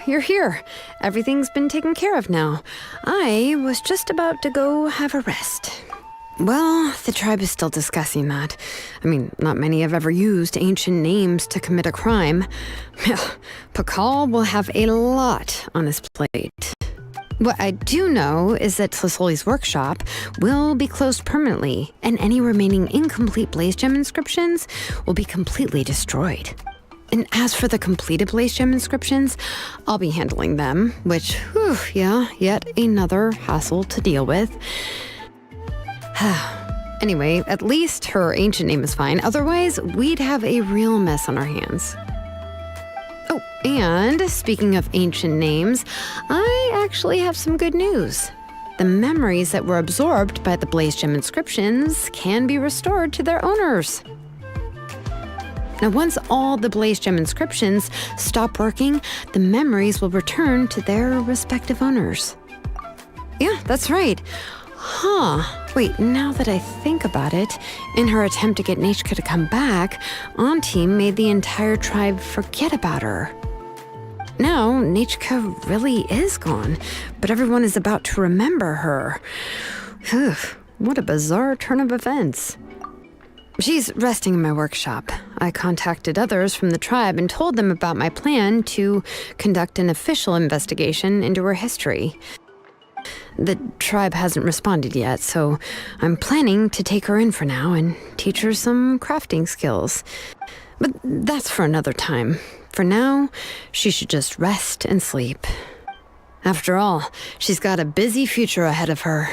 you're here. Everything's been taken care of now. I was just about to go have a rest. Well, the tribe is still discussing that. I mean, not many have ever used ancient names to commit a crime. Pakal will have a lot on his plate. What I do know is that Tlisoli's workshop will be closed permanently, and any remaining incomplete Blaze Gem inscriptions will be completely destroyed. And as for the completed Blaze Gem inscriptions, I'll be handling them, which, yet another hassle to deal with. Anyway, at least her ancient name is fine. Otherwise, we'd have a real mess on our hands. Oh, and speaking of ancient names, I actually have some good news. The memories that were absorbed by the Blaze Gem inscriptions can be restored to their owners. Now, once all the Blaze Gem inscriptions stop working, the memories will return to their respective owners. Yeah, that's right. Wait, now that I think about it, in her attempt to get Nechka to come back, Auntie made the entire tribe forget about her. Now, Nechka really is gone, but everyone is about to remember her. What a bizarre turn of events. She's resting in my workshop. I contacted others from the tribe and told them about my plan to conduct an official investigation into her history. The tribe hasn't responded yet, so I'm planning to take her in for now and teach her some crafting skills. But that's for another time. For now, she should just rest and sleep. After all, she's got a busy future ahead of her.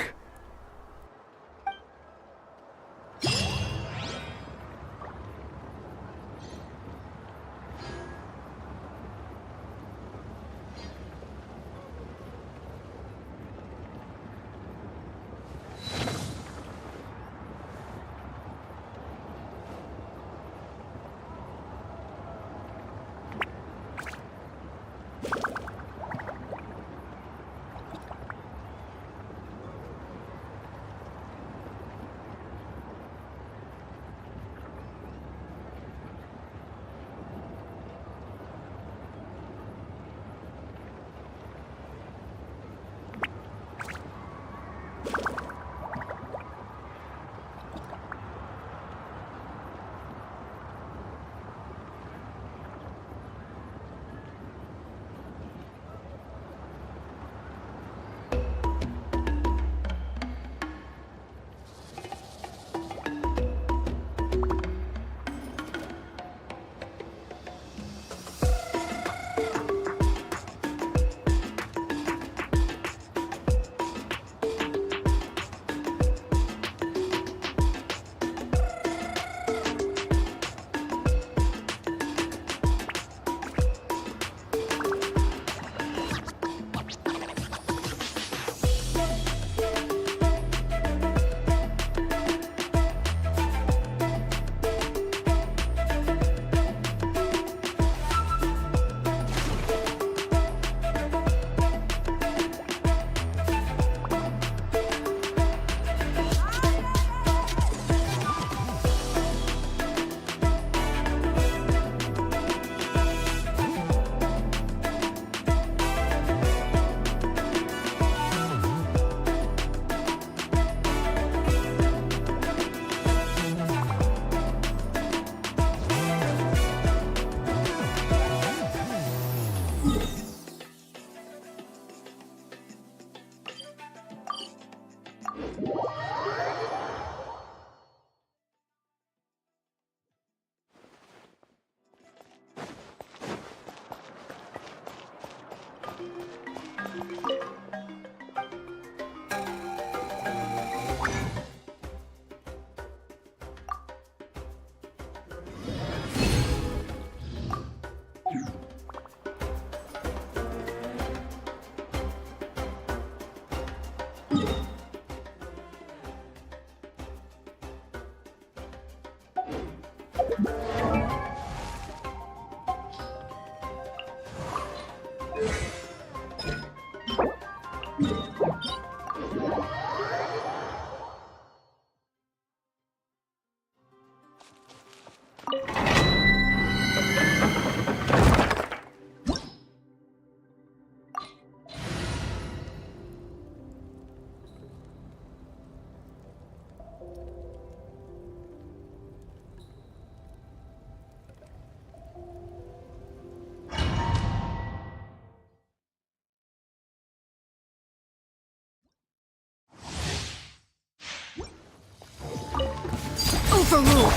for rule.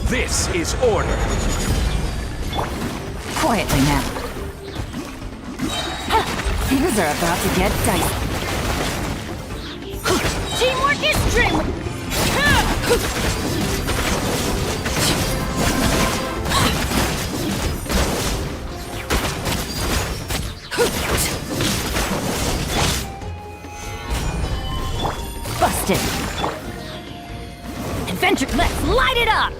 This is order. Quietly now. Things are about to get dicey. Teamwork is dream. Busted. Adventure, let's light it up!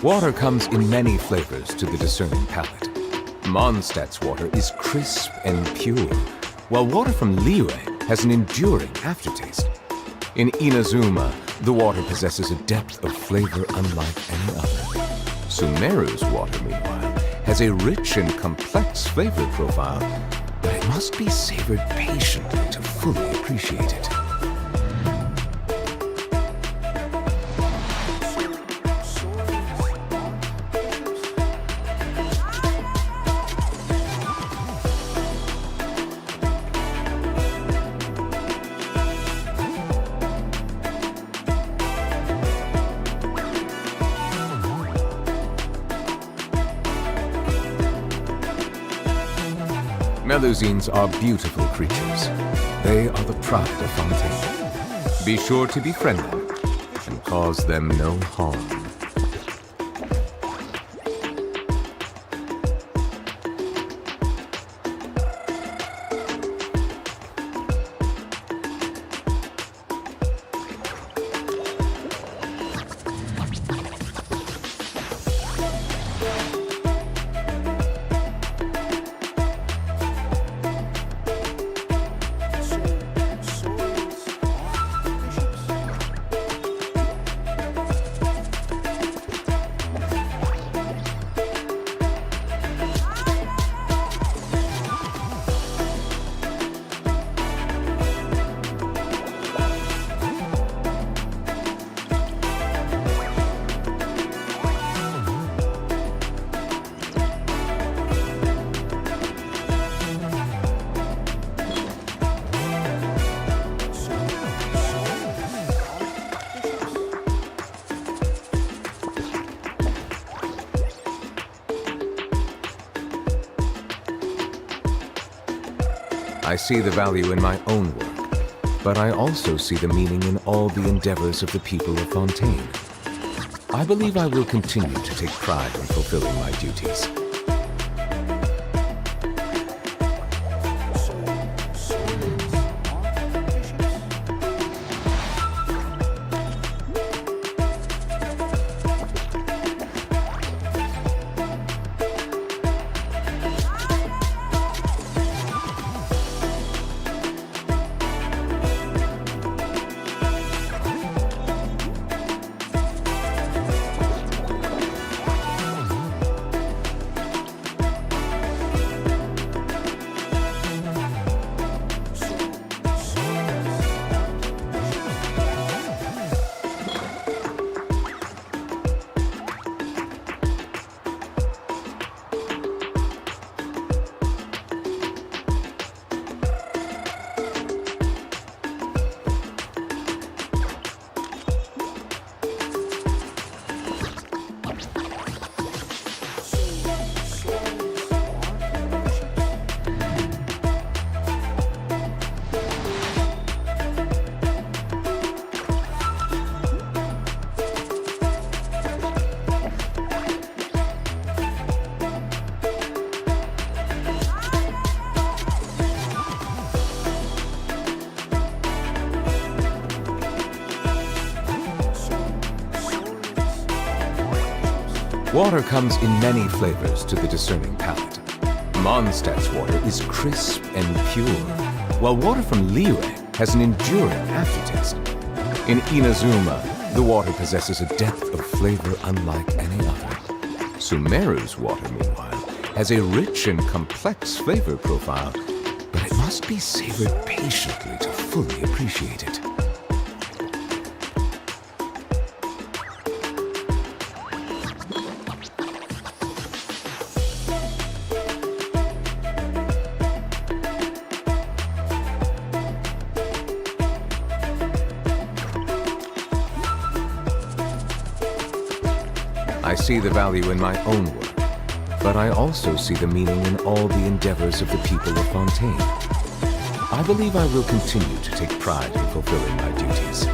Water comes in many flavors to the discerning palate. Mondstadt's water is crisp and pure, while water from Liyue has an enduring aftertaste. In Inazuma, the water possesses a depth of flavor unlike any other. Sumeru's water, meanwhile, has a rich and complex flavor profile, but it must be savored patiently to fully appreciate it. Melusines are beautiful creatures. They are the pride of Fontaine. Be sure to befriend them and cause them no harm. I see the value in my own work, but I also see the meaning in all the endeavors of the people of Fontaine. I believe I will continue to take pride in fulfilling my duties. Water comes in many flavors to the discerning palate. Mondstadt's water is crisp and pure, while water from Liyue has an enduring aftertaste. In Inazuma, the water possesses a depth of flavor unlike any other. Sumeru's water, meanwhile, has a rich and complex flavor profile, but it must be savored patiently to fully appreciate it. I see the value in my own work, but I also see the meaning in all the endeavors of the people of Fontaine. I believe I will continue to take pride in fulfilling my duties.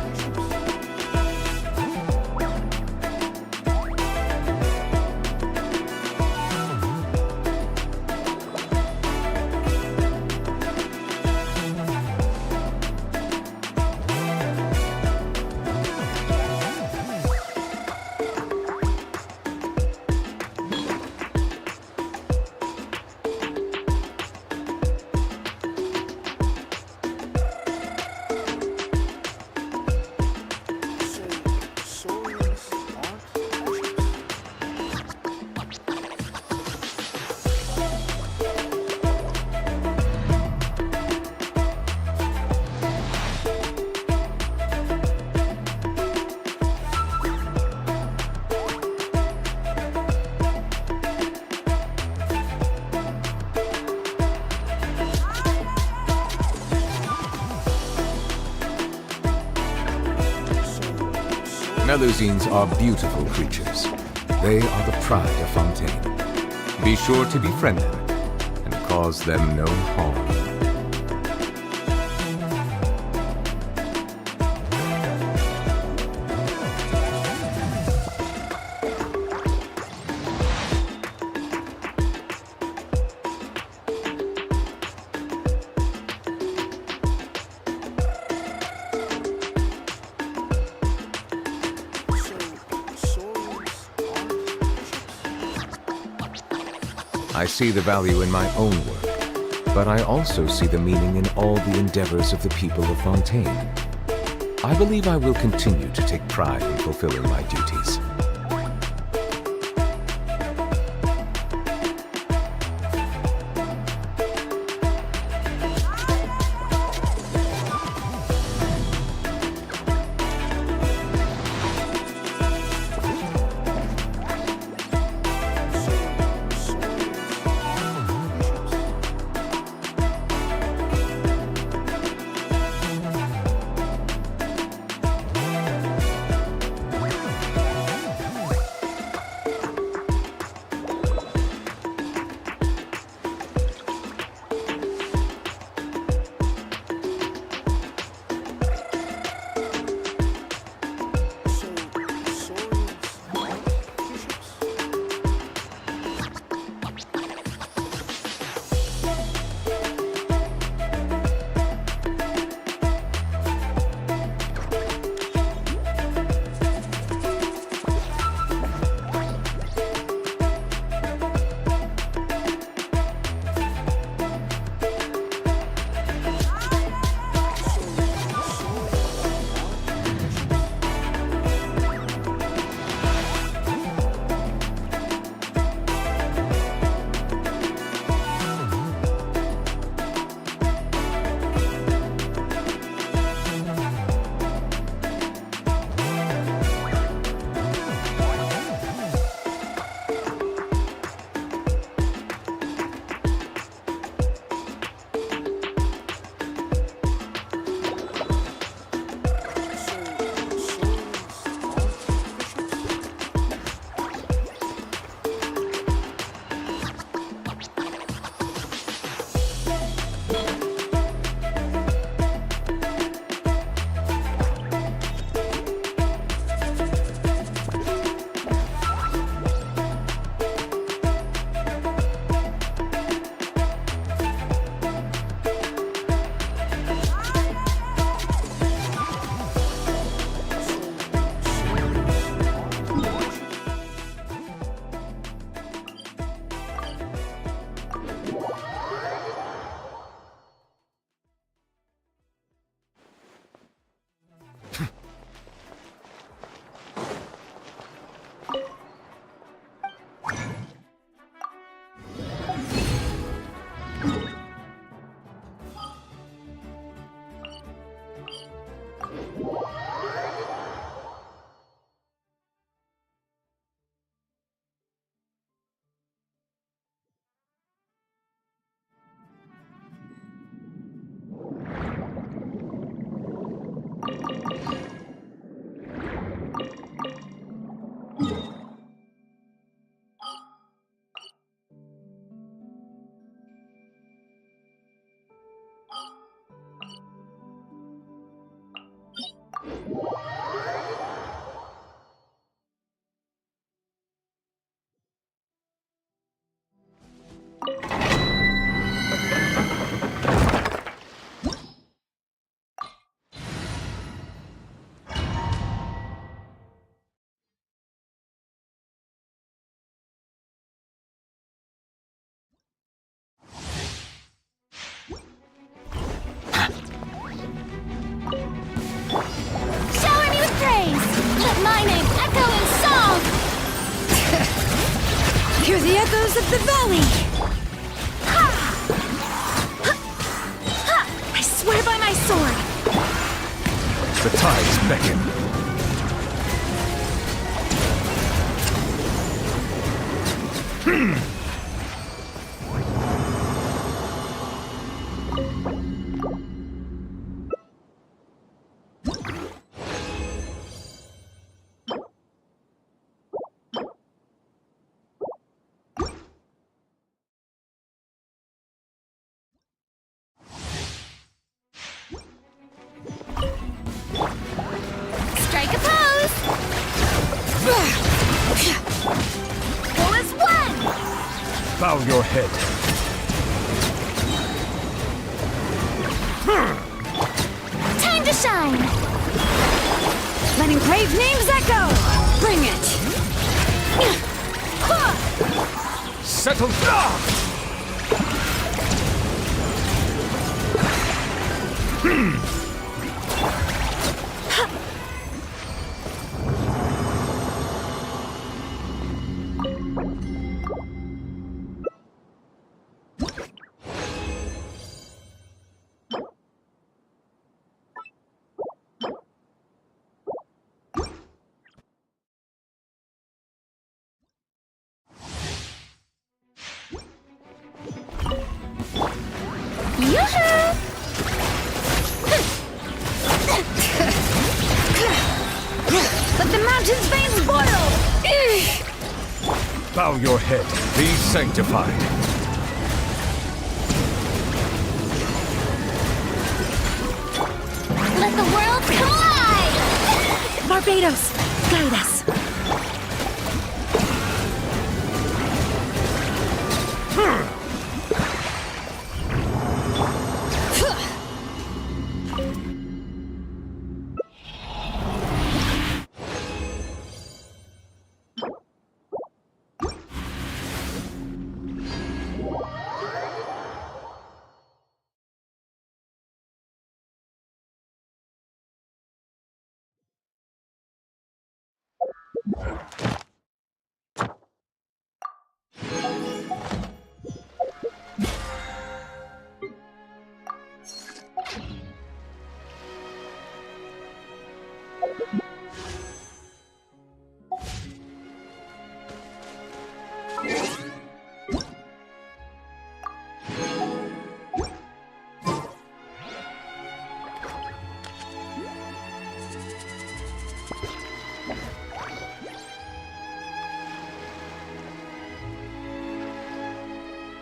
Melusines are beautiful creatures. They are the pride of Fontaine. Be sure to befriend them and cause them no harm. I see the value in my own work, but I also see the meaning in all the endeavors of the people of Fontaine. I believe I will continue to take pride in fulfilling my duties. of the valley! I swear by my sword! The tides beckon. Strike a pose! Pull as one! Bow your head. Time to shine! Letting brave names echo! Bring it! Settle down! Yoo-hoo! Let the mountain's veins boil! Bow your head. Be sanctified. Let the world collide! Barbados, guide us.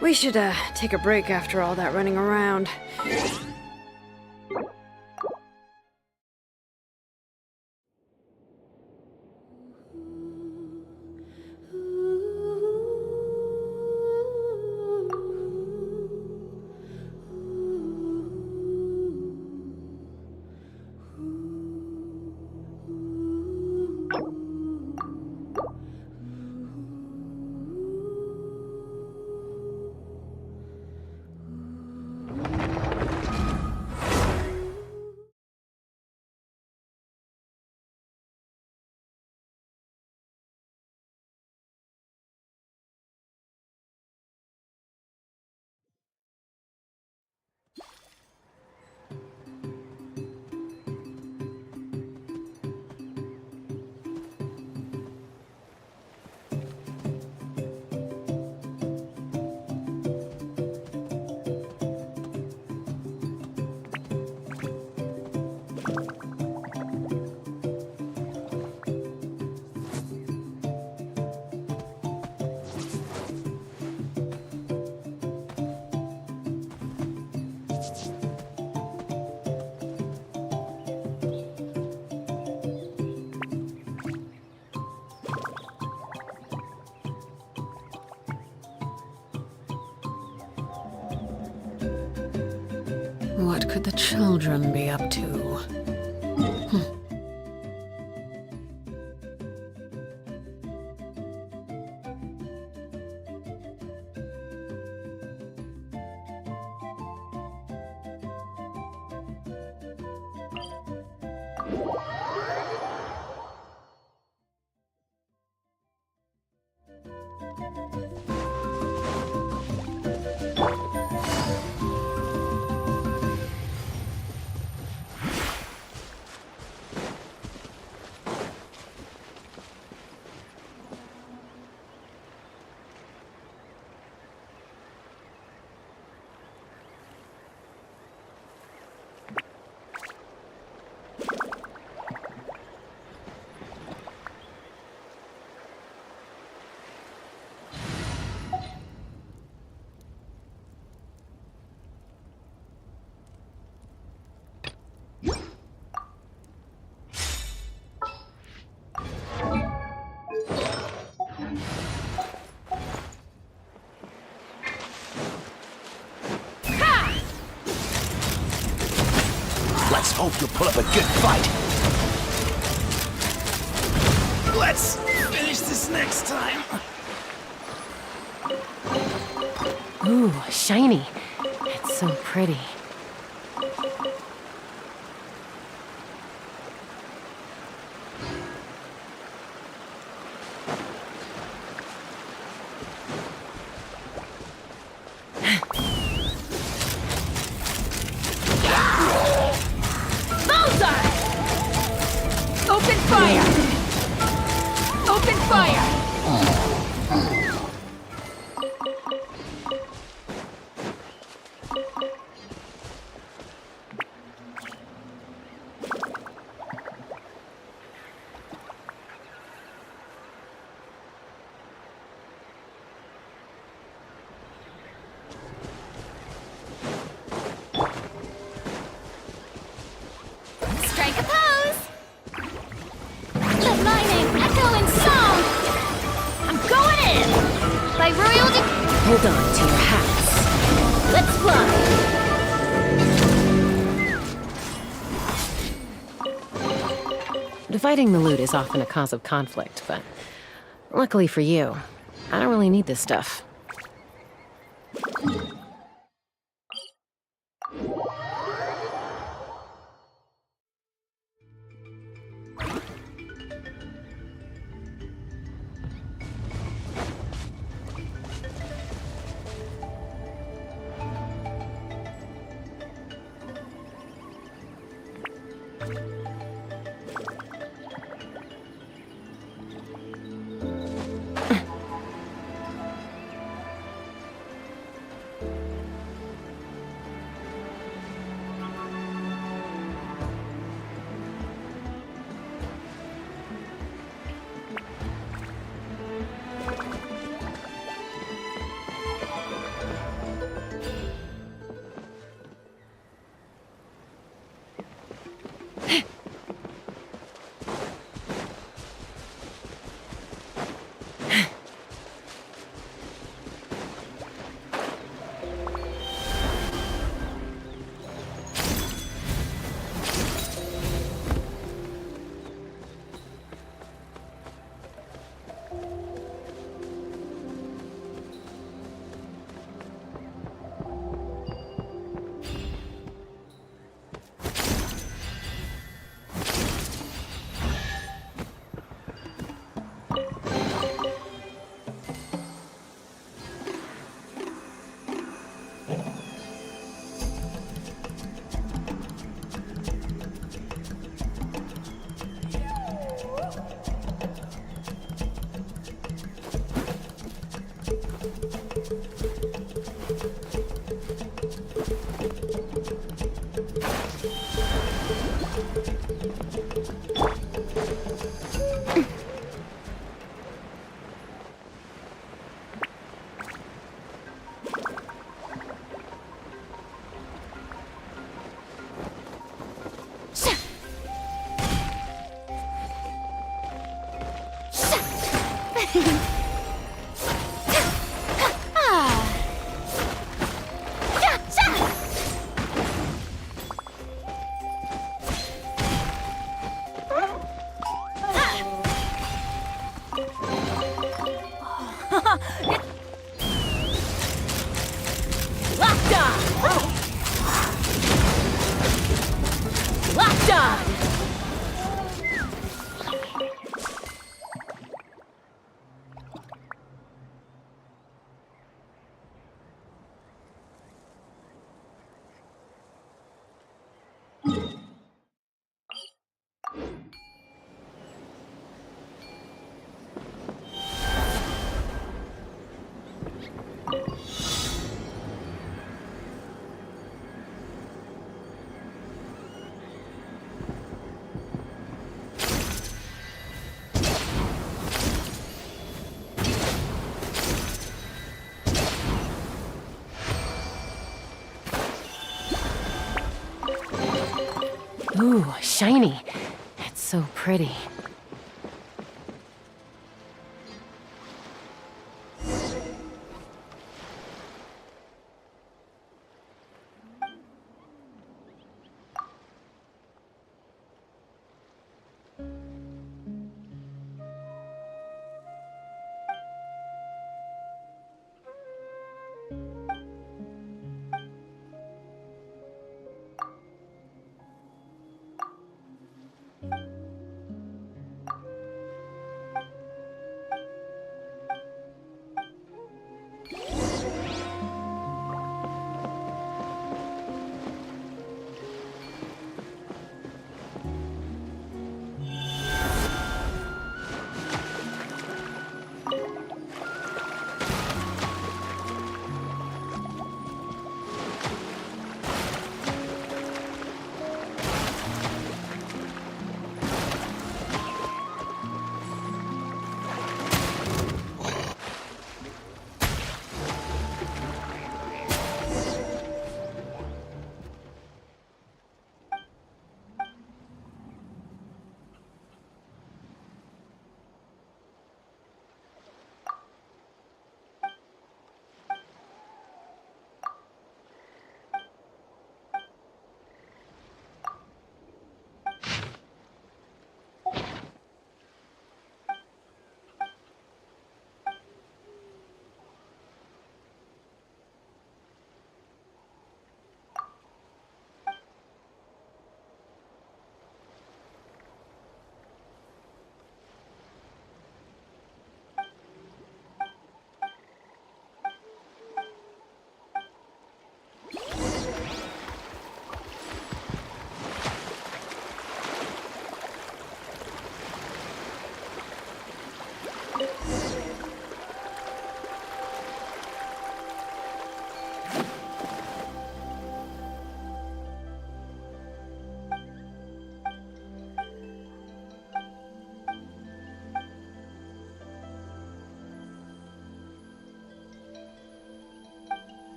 We should, take a break after all that running around. What could the children be up to? Let's hope you'll put up a good fight. Let's finish this next time. Ooh, shiny. It's so pretty. Open fire! Open fire! Strike a pose! The lightning echo in song! I'm going in! By royal Hold on to your hats. Let's fly! Dividing the loot is often a cause of conflict, but luckily for you, I don't really need this stuff. Ooh, shiny. It's so pretty.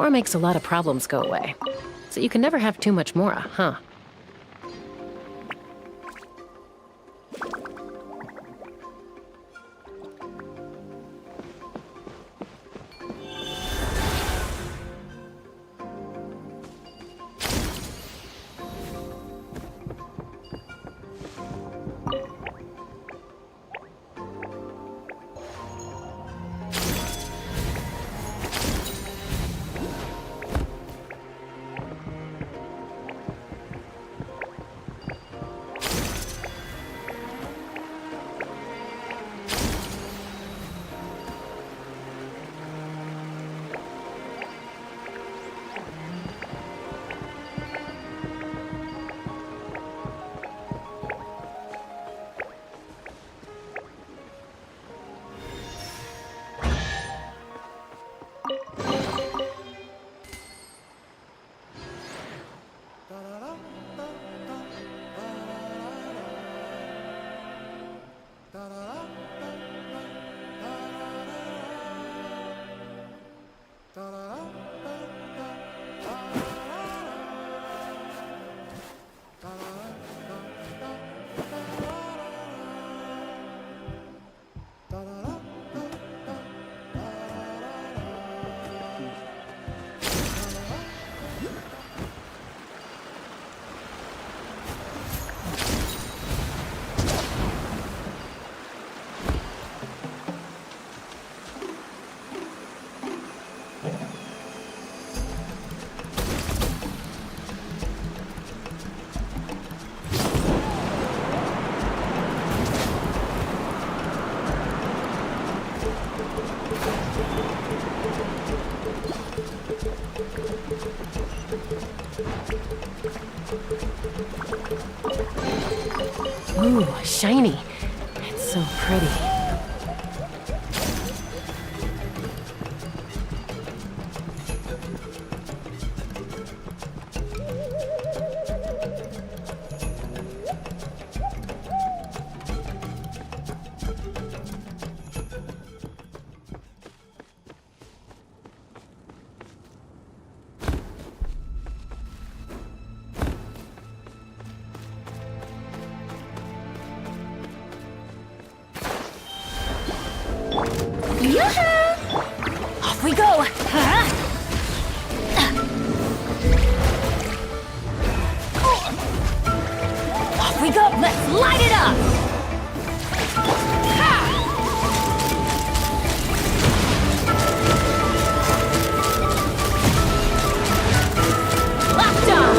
War makes a lot of problems go away. So you can never have too much Mora, huh? Ooh, shiny. It's so pretty. Off we go! Off we go! Let's light it up! Locked on!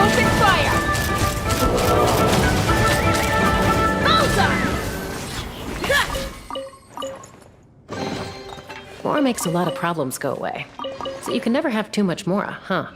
Open fire! War makes a lot of problems go away. So you can never have too much Mora, huh?